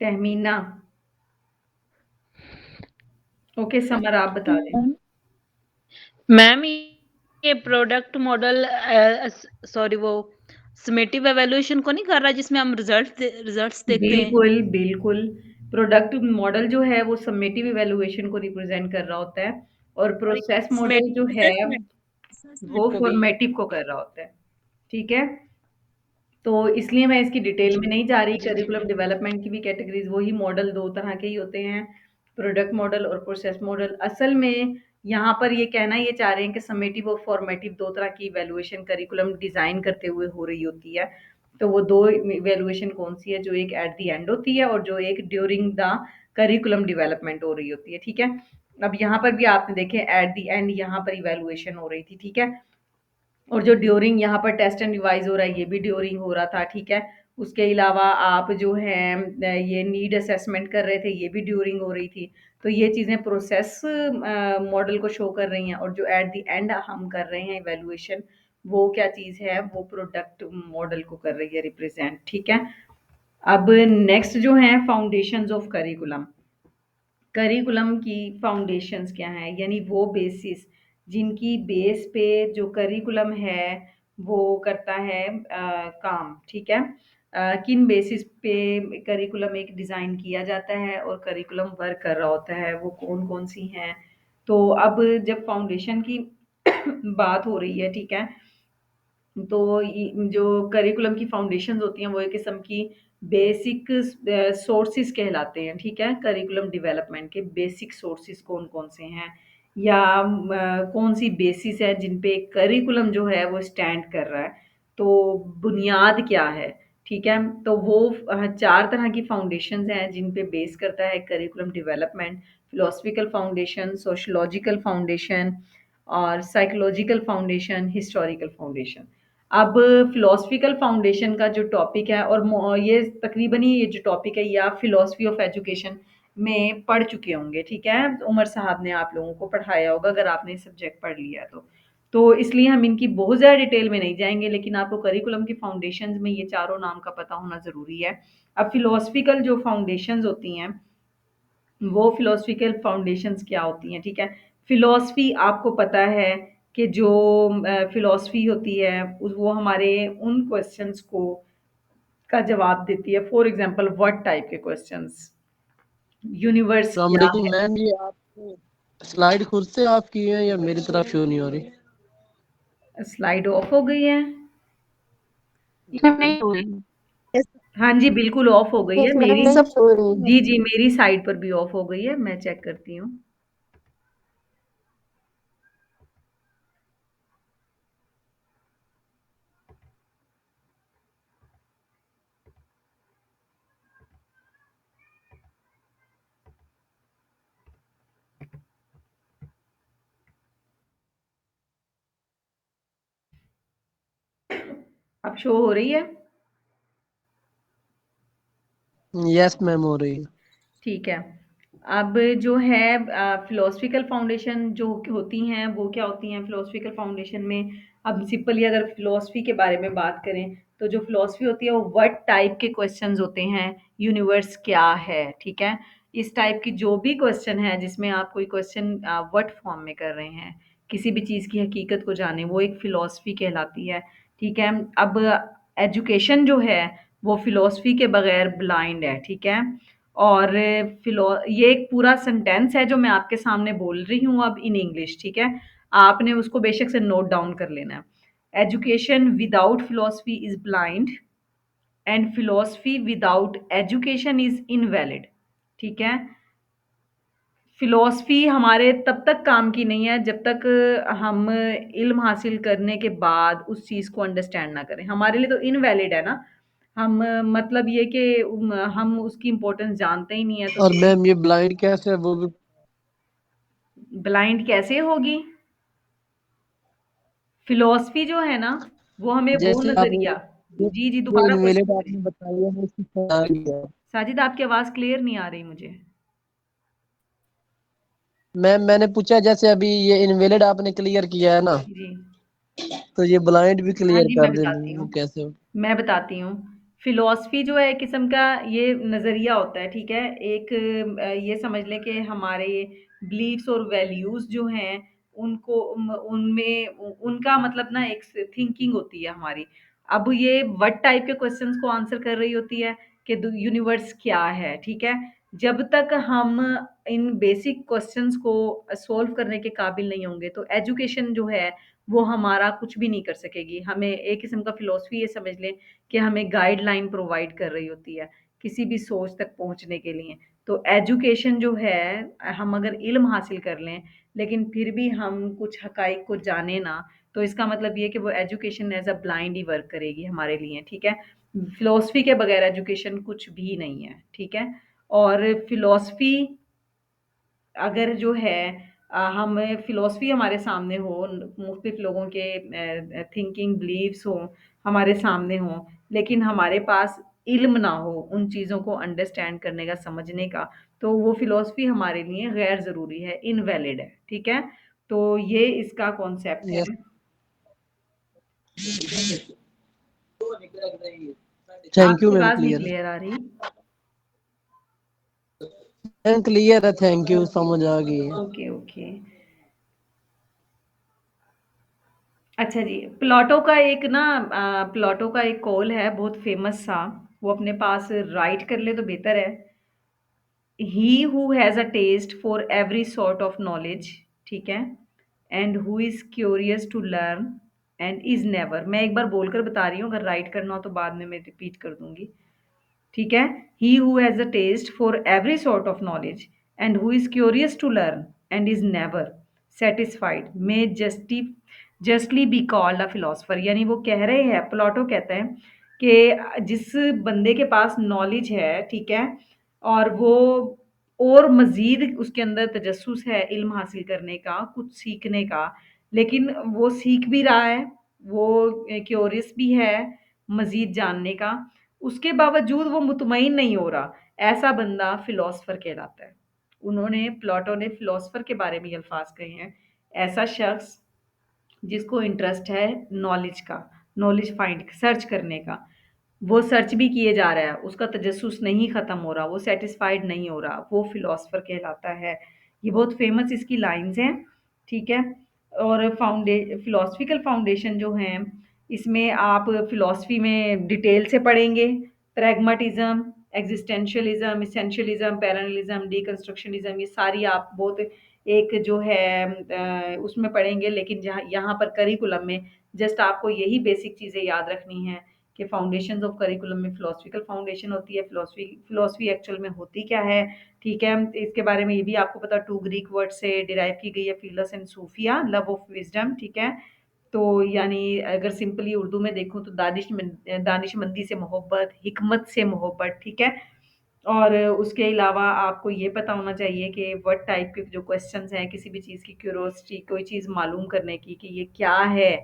तहमीना? ओके, समर आप बता दें। मैम ये प्रोडक्ट मॉडल सॉरी वो समेटिव एवोल्यूशन को नहीं कर रहा जिसमें हम रिजल्ट्स देखते हैं। बिल्कुल, बिल्कुल। प्रोडक्ट मॉडल जो है वो समेटिव इवैल्यूएशन को रिप्रेज़ेंट कर रहा होता है और और ये प्रोसेस मॉडल जो समेटिव है असेसमेंट वो को भी। फॉर्मेटिव को कर रहा होता है। ठीक है? तो इसलिए मैं इसकी डिटेल में नहीं जा रही, करिकुलम डेवलपमेंट की भी कैटेगरीज़ वही मॉडल 2 तरह के ही होते हैं, प्रोडक्ट मॉडल और प्रोसेस मॉडल। असल में यहाँ पर ये कहना ये चाह रहे हैं कि समेटिव और फॉर्मेटिव 2 तरह की इवैल्यूएशन करिकुलम डिज़ाइन करते हुए हो रही होती है। तो वो 2 इवैल्यूएशन कौन-सी है, जो एक एट द एंड होती है और जो एक ड्यूरिंग द करिकुलम डेवलपमेंट हो रही होती है, ठीक है? अब यहाँ पर भी आपने देखें एट द एंड यहाँ पर इवैल्यूएशन हो रही थी, ठीक है? और जो ड्यूरिंग यहाँ पर टेस्ट एंड रिवाइज़ हो रहा है, ये भी ड्यूरिंग हो रहा था, ठीक है? उसके अलावा आप जो है ये नीड असेसमेंट कर रहे थे, ये भी ड्यूरिंग हो रही थी। तो ये चीज़ें प्रोसेस मॉडल को शो कर रही हैं और जो एट द एंड हम कर रहे हैं इवैल्यूएशन, वो क्या चीज़ है, वो प्रोडक्ट मॉडल को कर रही है रिप्रेज़ेंट, ठीक है? अब नेक्स्ट जो है फाउंडेशंस ऑफ करिकुलम। करिकुलम की फाउंडेशंस क्या हैं? यानी वो बेसिस जिनकी बेस पे जो करिकुलम है वो करता है काम, ठीक है? किन बेसिस पे करिकुलम एक डिज़ाइन किया जाता है और करिकुलम वर्क कर रहा होता है, वो कौन-कौन सी हैं? तो अब जब फाउंडेशन की बात हो रही है, ठीक है? तो जो करिकुलम की फाउंडेशंस होती हैं वो एक किस्म की बेसिक सोर्सेज कहलाते हैं, ठीक है? करिकुलम डेवलपमेंट के बेसिक सोर्सेज कौन-कौन से हैं या कौन-सी बेसिस है जिन पे करिकुलम जो है वो स्टैंड कर रहा है। तो बुनियाद क्या है, ठीक है? तो वो 4 तरह की फाउंडेशंस हैं जिन पे बेस करता है curriculum development, philosophical foundation, sociological foundation और साइकोलॉजिकल फाउंडेशन, हिस्टोरिकल फाउंडेशन। अब फिलॉसफिकल फाउंडेशन का जो टॉपिक है और ये तकरीबन ही ये जो टॉपिक है ये आप फिलॉसफी ऑफ एजुकेशन में पढ़ चुके होंगे, ठीक है? उमर साहब ने आप लोगों को पढ़ाया होगा अगर आपने सब्जेक्ट पढ़ लिया तो। तो इसलिए हम इनकी बहुत ज़्यादा डिटेल में नहीं जाएँगे लेकिन आपको करिकुलम की फाउंडेशंस में ये चारों नाम का पता होना ज़रूरी है। अब फिलॉसफिकल जो फाउंडेशंस होती हैं वो फिलोसफिकल फाउंडेशंस क्या होती हैं, ठीक है? फिलॉसफी आपको पता है कि जो फिलॉसफी होती है वो हमारे उन क्वेश्चंस को का जवाब देती है। फॉर एग्ज़ाम्पल व्हाट टाइप के क्वेश्चंस? यूनिवर्स अस्सलाम क्या वालेकुम है? मैम, ये आपने स्लाइड खुद से ऑफ की है या मेरी तरफ शो नहीं हो रही? स्लाइड ऑफ हो गई है? इसमें नहीं हुई। हाँ जी, बिल्कुल ऑफ हो गई है यस मैम, मेरी। नहीं शो हो रही है। जी, जी, मेरी साइड पर भी ऑफ हो गई है, मैं चेक करती हूँ। अब शो हो रही है? यस मैम, हो रही है। ठीक है। अब जो है फ़िलॉसफ़िकल फ़ाउंडेशन जो होती हैं, वो क्या होती हैं फ़िलॉसफ़िकल फ़ाउंडेशन में? अब सिंपली अगर फ़िलॉसफ़ी के बारे में बात करें, तो जो फ़िलॉसफ़ी होती है वो व्हाट टाइप के क्वेश्चन्स होते हैं, यूनिवर्स क्या है, ठीक है? इस टाइप की जो भी क्वेश्चन है जिसमें आप कोई क्वेश्चन व्हाट फॉर्म में कर रहे हैं, किसी भी चीज़ की हकीकत को जानें, वो एक फ़िलॉसफ़ी कहलाती है, ठीक है? अब एजुकेशन जो है, वो फ़िलॉसफ़ी के बगैर ब्लाइंड है, ठीक है? और फ़िलॉ ये एक पूरा सेंटेंस है जो मैं आपके सामने बोल रही हूँ अब इन इंग्लिश, ठीक है? आपने उसको बेशक से नोट डाउन कर लेना है। Education without philosophy is blind and philosophy without education is invalid, ठीक है? फ़िलॉसफ़ी हमारे तब तक काम की नहीं है जब तक हम इल्म हासिल करने के बाद उस चीज़ को अंडरस्टैंड ना करें। हमारे लिए तो इनवैलिड है ना। हम मतलब ये कि हम उसकी इम्पोर्टेंस जानते ही नहीं है तो और फिर मैम ये ब्लाइंड कैसे है वो भी? ब्लाइंड कैसे होगी? फ़िलॉसफ़ी जो है ना, वो हमें वो जैसे आप नज़रिया जो जी, जी, जो दोबारा इनवेलिड क्वेश्चन करें। आपने बताई है वो इसकी क्या है? साजिद आपकी आवाज़ क्लियर नहीं आ रही मुझे। मैम मैंने पूछा जैसे अभी ये इनवेलिड आपने क्लियर किया है ना, जी। तो ये ब्लाइंड भी हाँ क्लियर जी, मैं कर बताती देंगे वो हूँ। कैसे हो? मैं बताती हूँ। फ़िलॉसफ़ी जो है एक किस्म का ये नज़रिया होता है, ठीक है? एक ये समझ लें कि हमारे बिलीफ्स और वैल्यूज़ जो हैं, उनको उनमें उनका मतलब ना एक थिंकिंग होती है हमारी। अब ये व्हाट टाइप के क्वेश्चन्स को आंसर कर रही होती है कि द यूनिवर्स क्या है, ठीक है? जब तक हम इन बेसिक क्वेश्चन्स को सॉल्व करने के काबिल नहीं होंगे, तो एजुकेशन जो है, वो हमारा कुछ भी नहीं कर सकेगी। हमें एक किस्म का फ़िलॉसफ़ी ये समझ लें कि हमें गाइडलाइन प्रोवाइड कर रही होती है, किसी भी सोच तक पहुँचने के लिए। तो एजुकेशन जो है, हम अगर इल्म हासिल कर लें, लेकिन फिर भी हम कुछ हक़ाइक़ को जाने ना, तो इसका मतलब ये है कि वो education as a blind he work करेगी हमारे लिए, ठीक है? फ़िलॉसफ़ी के बगैर एजुकेशन कुछ भी नहीं है, ठीक है? और फ़िलॉसफ़ी अगर जो है हम फ़िलॉसफ़ी हमारे सामने हो, मुख्तलिफ़ लोगों के थिंकिंग बिलीव्स हों, हमारे सामने हों, लेकिन हमारे पास इल्म ना हो उन चीज़ों को अंडरस्टैंड करने का, समझने का, तो वो फ़िलॉसफ़ी हमारे लिए गैर ज़रूरी है, इनवैलिड है, ठीक है? तो ये इसका कॉन्सेप्ट यस, है। थैंक यू आपकी मैम, आवाज़ नहीं क्लियर है। क्लियर आ रही। मैम क्लियर है, थैंक यू, समझ आ गई है। Okay, okay. अच्छा जी, प्लाटो का एक कॉल है बहुत फ़ेमस सा, वो अपने पास राइट कर ले तो बेहतर है। He who has a taste for every sort of knowledge, ठीक है? And who is curious to learn and is never, मैं एक बार बोलकर बता रही हूँ, अगर राइट करना हो तो बाद में मैं रिपीट कर दूँगी। ठीक है? He who has a taste for every sort of knowledge and who is curious to learn and is never satisfied may justly be called a philosopher, यानी वो कह रहे हैं, प्लाटो कहते हैं कि जिस बंदे के पास नॉलेज है, ठीक है? और वो और मज़ीद उसके अंदर तजस्सुस है इल्म हासिल करने का, कुछ सीखने का, लेकिन वो सीख भी रहा है, वो क्यूरियस भी है मज़ीद जानने का, उसके बावजूद वो मुतमईन नहीं हो रहा, ऐसा बंदा फिलोसोफर कहलाता है। उन्होंने प्लाटो ने फिलोसोफर के बारे में ये अल्फाज कहे हैं, ऐसा शख्स जिसको इंटरेस्ट है नॉलेज का, नॉलेज फाइंड सर्च करने का, वो सर्च भी किए जा रहा है, उसका तजस्सुस नहीं ख़त्म हो रहा, वो सैटिस्फाइड नहीं हो रहा, वो फिलोसोफर कहलाता है। ये बहुत फेमस इसकी लाइन्स हैं, ठीक है? और फिलोसफिकल फाउंडेशन जो हैं, इसमें आप फिलॉसफी में डिटेल से पढ़ेंगे, प्रैग्माटिज्म, एग्जिस्टेंशियलिज्म, एसेंशियलिज्म, पैरेललिज्म, डीकंस्ट्रक्शनिज्म, ये सारी आप बहुत एक जो है उसमें पढ़ेंगे, लेकिन जहाँ यहाँ पर करिकुलम में जस्ट आपको यही बेसिक चीज़ें याद रखनी हैं कि फाउंडेशंस ऑफ करिकुलम में फिलोसफिकल फाउंडेशन होती है, फिलॉसफी एक्चुअल में होती क्या है, ठीक है? इसके बारे में ये भी आपको पता, 2 ग्रीक वर्ड से डिराइव की गई है, फिलस एंड सूफिया, लव ऑफ विज़डम, ठीक है? तो यानी अगर सिंपली उर्दू में देखूँ तो दानिशमंदी से मोहब्बत, हिकमत से मोहब्बत, ठीक है? और उसके अलावा आपको ये पता होना चाहिए कि व्हाट टाइप के जो क्वेश्चंस हैं, किसी भी चीज़ की क्यूरियोसिटी, कोई चीज़ मालूम करने की कि ये क्या है,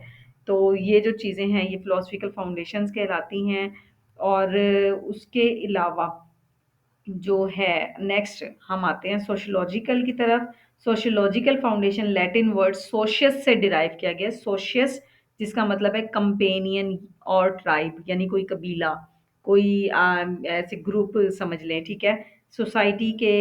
तो ये जो चीज़ें हैं ये फिलोसफिकल फाउंडेशंस कहलाती हैं। और उसके अलावा जो है नेक्स्ट हम आते हैं सोशियोलॉजिकल की तरफ। सोशियोलॉजिकल फाउंडेशन लैटिन वर्ड सोशियस से डिराइव किया गया है। सोशियस जिसका मतलब है कंपेनियन और ट्राइब, यानी कोई कबीला, कोई ऐसे ग्रुप समझ लें, ठीक है। सोसाइटी के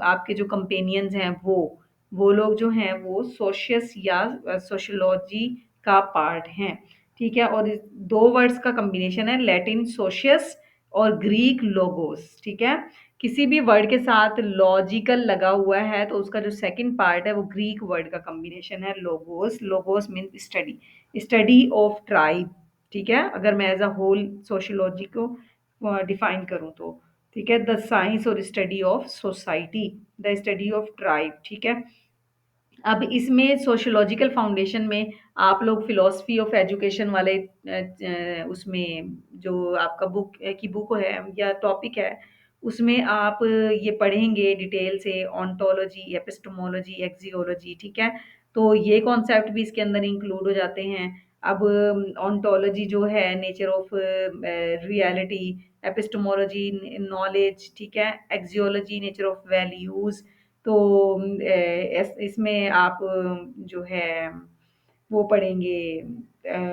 आपके जो कंपेनियंस हैं वो लोग जो हैं वो सोशियस या सोशियोलॉजी का पार्ट हैं, ठीक है। और 2 वर्ड्स का कॉम्बिनेशन है, लैटिन सोशियस और ग्रीक लोगोस, ठीक है। किसी भी वर्ड के साथ लॉजिकल लगा हुआ है तो उसका जो सेकंड पार्ट है वो ग्रीक वर्ड का कॉम्बिनेशन है logos. Logos means study, study of tribe, ठीक है। अगर मैं एज अ होल सोशियोलॉजी को डिफाइन करूं तो, ठीक है, द साइंस और study of society, the study of tribe, ठीक है। अब इसमें सोशियोलॉजिकल फाउंडेशन में आप लोग फिलॉसफी ऑफ एजुकेशन वाले उसमें जो आपका बुक है या टॉपिक है उसमें आप ये पढ़ेंगे डिटेल से, ऑन्टोलॉजी, एपिस्टेमोलॉजी, एक्सियोलॉजी, ठीक है। तो ये कॉन्सेप्ट भी इसके अंदर इंक्लूड हो जाते हैं। अब ऑन्टोलॉजी जो है nature of reality, epistemology knowledge, ठीक है, एक्सियोलॉजी नेचर ऑफ वैल्यूज़। तो इसमें आप जो है वो पढ़ेंगे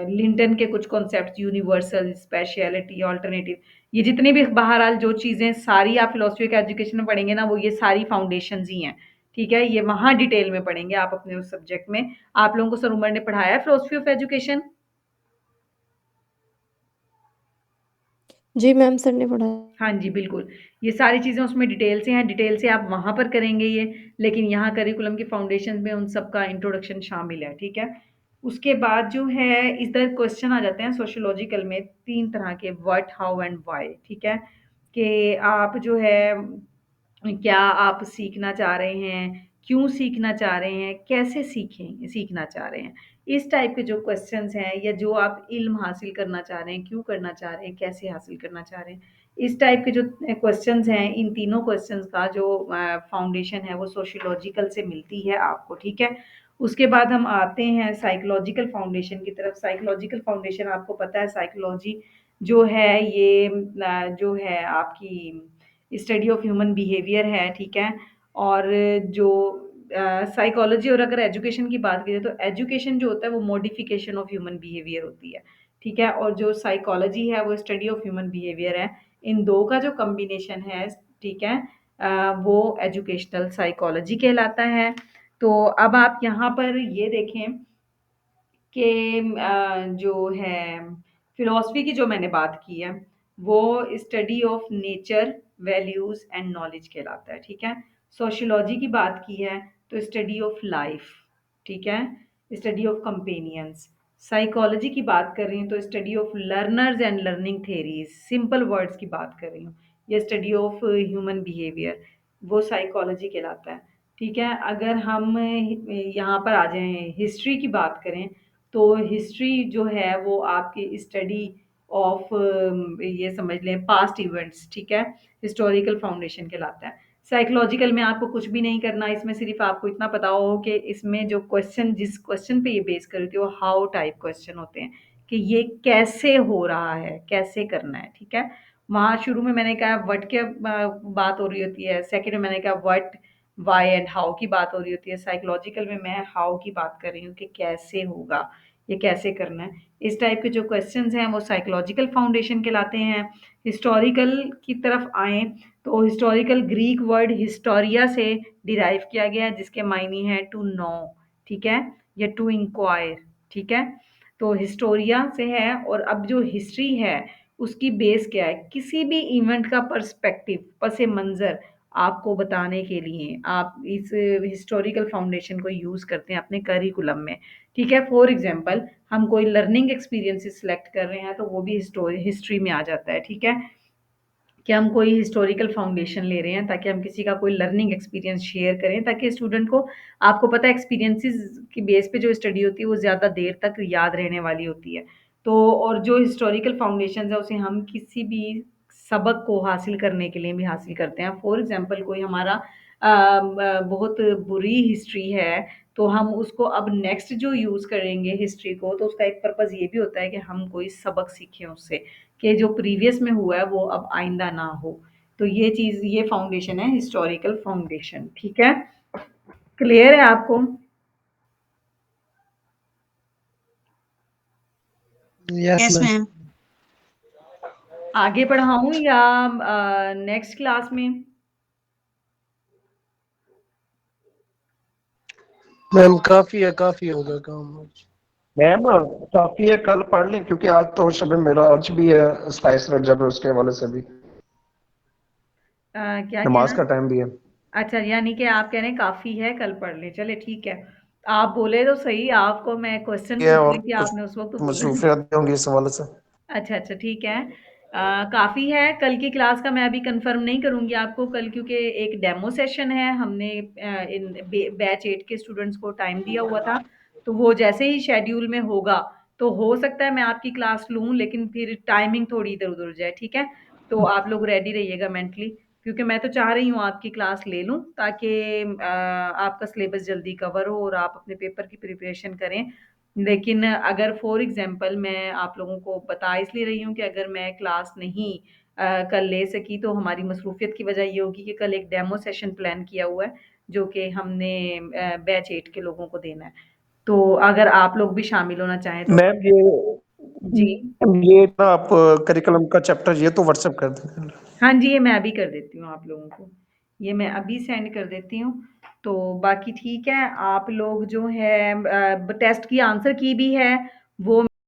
लिंटन के कुछ कॉन्सेप्ट, यूनिवर्सल, स्पेशलिटी, ऑल्टरनेटिव, ये जितने भी बहरहाल जो चीज़ें सारी आप फिलोसफी के एजुकेशन में पढ़ेंगे ना वो ये सारी फाउंडेशंस ही हैं, ठीक है। ये वहाँ डिटेल में पढ़ेंगे आप अपने उस सब्जेक्ट में। आप लोगों को सर उमर ने पढ़ाया है फिलोसफी ऑफ एजुकेशन? जी मैम, सर ने पढ़ाया। हाँ जी, बिल्कुल। ये सारी चीज़ें उसमें डिटेल से हैं, डिटेल से आप वहाँ पर करेंगे ये, लेकिन यहाँ करिकुलम के फाउंडेशन में उन सब का इंट्रोडक्शन शामिल है, ठीक है। उसके बाद जो है इधर क्वेश्चन आ जाते हैं सोशियोलॉजिकल में 3 तरह के, व्हाट, हाउ एंड व्हाई, ठीक है। कि आप जो है क्या आप सीखना चाह रहे हैं, क्यों सीखना चाह रहे हैं, कैसे सीखना चाह रहे हैं। इस टाइप के जो क्वेश्चन्स हैं या जो आप इल्म हासिल करना चाह रहे हैं, क्यों करना चाह रहे हैं, कैसे हासिल करना चाह रहे हैं, इस टाइप के जो क्वेश्चंस हैं, इन तीनों क्वेश्चंस का जो फाउंडेशन है वो सोशियोलॉजिकल से मिलती है आपको, ठीक है। उसके बाद हम आते हैं साइकोलॉजिकल फाउंडेशन की तरफ। साइकोलॉजिकल फाउंडेशन आपको पता है साइकोलॉजी जो है ये जो है आपकी स्टडी ऑफ ह्यूमन बिहेवियर है, ठीक है। और जो साइकोलॉजी और अगर एजुकेशन की बात की जाए तो एजुकेशन जो होता है वो मॉडिफिकेशन ऑफ ह्यूमन बिहेवियर होती है, ठीक है। और जो साइकोलॉजी है वो स्टडी ऑफ ह्यूमन बिहेवियर है। इन 2 का जो कॉम्बिनेशन है, ठीक है, वो एजुकेशनल साइकोलॉजी कहलाता है। तो अब आप यहाँ पर ये देखें कि जो है फ़िलॉसफ़ी की जो मैंने बात की है, वो study of nature, values and knowledge कहलाता है, ठीक है। सोशियोलॉजी की बात की है तो स्टडी ऑफ लाइफ़, ठीक है, स्टडी ऑफ कंपेनियंस। साइकोलॉजी की बात कर रही हूँ तो study of learners and learning theories, simple words की बात कर रही हूँ। या स्टडी ऑफ ह्यूमन बिहेवियर, वो साइकोलॉजी कहलाता है, ठीक है। अगर हम यहाँ पर आ जाएँ हिस्ट्री की बात करें तो हिस्ट्री जो है वो आपकी स्टडी ऑफ ये समझ लें पास्ट इवेंट्स, ठीक है, हिस्टोरिकल फाउंडेशन कहलाता है। साइकोलॉजिकल में आपको कुछ भी नहीं करना, इसमें सिर्फ आपको इतना पता हो कि इसमें जो क्वेश्चन जिस क्वेश्चन पे ये बेस कर रही थी वो हाउ टाइप क्वेश्चन होते हैं कि ये कैसे हो रहा है, कैसे करना है, ठीक है। वहाँ शुरू में मैंने कहा व्हाट के बात हो रही होती है, सेकंड में मैंने कहा व्हाट, व्हाई एंड हाउ की बात हो रही होती है। साइकोलॉजिकल में मैं हाउ की बात कर रही हूँ कि कैसे होगा, ये कैसे करना है। इस टाइप के जो क्वेश्चंस हैं वो साइकोलॉजिकल फाउंडेशन कहलाते हैं। हिस्टोरिकल की तरफ आएँ तो हिस्टोरिकल ग्रीक वर्ड हिस्टोरिया से डिराइव किया गया है जिसके मायने हैं टू नो, ठीक है, या टू इंक्वायर, ठीक है। तो हिस्टोरिया से है। और अब जो हिस्ट्री है उसकी बेस क्या है, किसी भी इवेंट का पर्सपेक्टिव, पस मंज़र आपको बताने के लिए आप इस हिस्टोरिकल फाउंडेशन को यूज़ करते हैं अपने करिकुलम में, ठीक है। फॉर एग्जांपल हम कोई लर्निंग एक्सपीरियंसेस सेलेक्ट कर रहे हैं तो वो भी हिस्ट्री में आ जाता है, ठीक है। कि हम कोई हिस्टोरिकल फाउंडेशन ले रहे हैं ताकि हम किसी का कोई लर्निंग एक्सपीरियंस शेयर करें ताकि स्टूडेंट को, आपको पता है एक्सपीरियंसेस की बेस पे जो स्टडी होती है वो ज़्यादा देर तक याद रहने वाली होती है। तो और जो हिस्टोरिकल फाउंडेशंस है उसे हम किसी भी सबक को हासिल करने के लिए भी हासिल करते हैं। फॉर एग्जांपल कोई हमारा बहुत बुरी हिस्ट्री है तो हम उसको अब नेक्स्ट जो यूज़ करेंगे हिस्ट्री को तो उसका एक पर्पज़ ये भी होता है कि हम कोई सबक सीखें उससे, कि जो प्रीवियस में हुआ है वो अब आइंदा ना हो। तो ये चीज़, ये फाउंडेशन है हिस्टोरिकल फाउंडेशन, ठीक है? क्लियर है आपको? Yes yes ma'am. मैम। आगे पढ़ाऊँ या नेक्स्ट क्लास में? मैम काफी होगा काम आज। मैम काफी है, कल पढ़ लें क्योंकि आज तो शब मेराज भी है, 27 रजब है, उसके हवाले से भी क्या नमाज कहना? का टाइम भी है। अच्छा, यानी कि आप कह रहे हैं काफ़ी है, कल पढ़ लें। चलिए ठीक है। आप बोले तो सही, आपको मैं क्वेश्चन ये पूछ और रही थी, कुछ आपने उस वक़्त तो बोला। मसरूफियत होंगी इस हवाले से। अच्छा, अच्छा, ठीक है। काफ़ी है, कल की क्लास का मैं अभी कन्फर्म नहीं करूँगी आपको कल, क्योंकि एक डेमो सेशन है, हमने इन बैच 8 के स्टूडेंट्स को टाइम दिया हुआ था, तो वो जैसे ही शेड्यूल में होगा, तो हो सकता है मैं आपकी क्लास लूँ, लेकिन फिर टाइमिंग थोड़ी इधर-उधर हो जाए, ठीक है? तो आप लोग रेडी रहिएगा मेंटली, क्योंकि मैं तो चाह रही हूँ आपकी क्लास ले लूँ, ताकि आपका सिलेबस जल्दी कवर हो और आप अपने पेपर की प्रिपरेशन करें। लेकिन अगर फॉर एग्ज़ाम्पल मैं आप लोगों को बता इसलिए रही हूँ कि अगर मैं क्लास नहीं कल ले सकी, तो हमारी मसरूफ़ियत की वजह ये होगी कि कल एक डेमो सेशन प्लान किया हुआ है, जो कि हमने बैच 8 के लोगों को देना है। तो अगर आप लोग भी शामिल होना चाहें तो मैम जी। ये ना आप करिकुलम का चैप्टर ये तो व्हाट्सएप कर दें। हाँ जी, ये मैं अभी कर देती हूँ आप लोगों को। ये मैं अभी सेंड कर देती हूँ। तो बाकी ठीक है, आप लोग जो है टेस्ट की आंसर की भी है, वो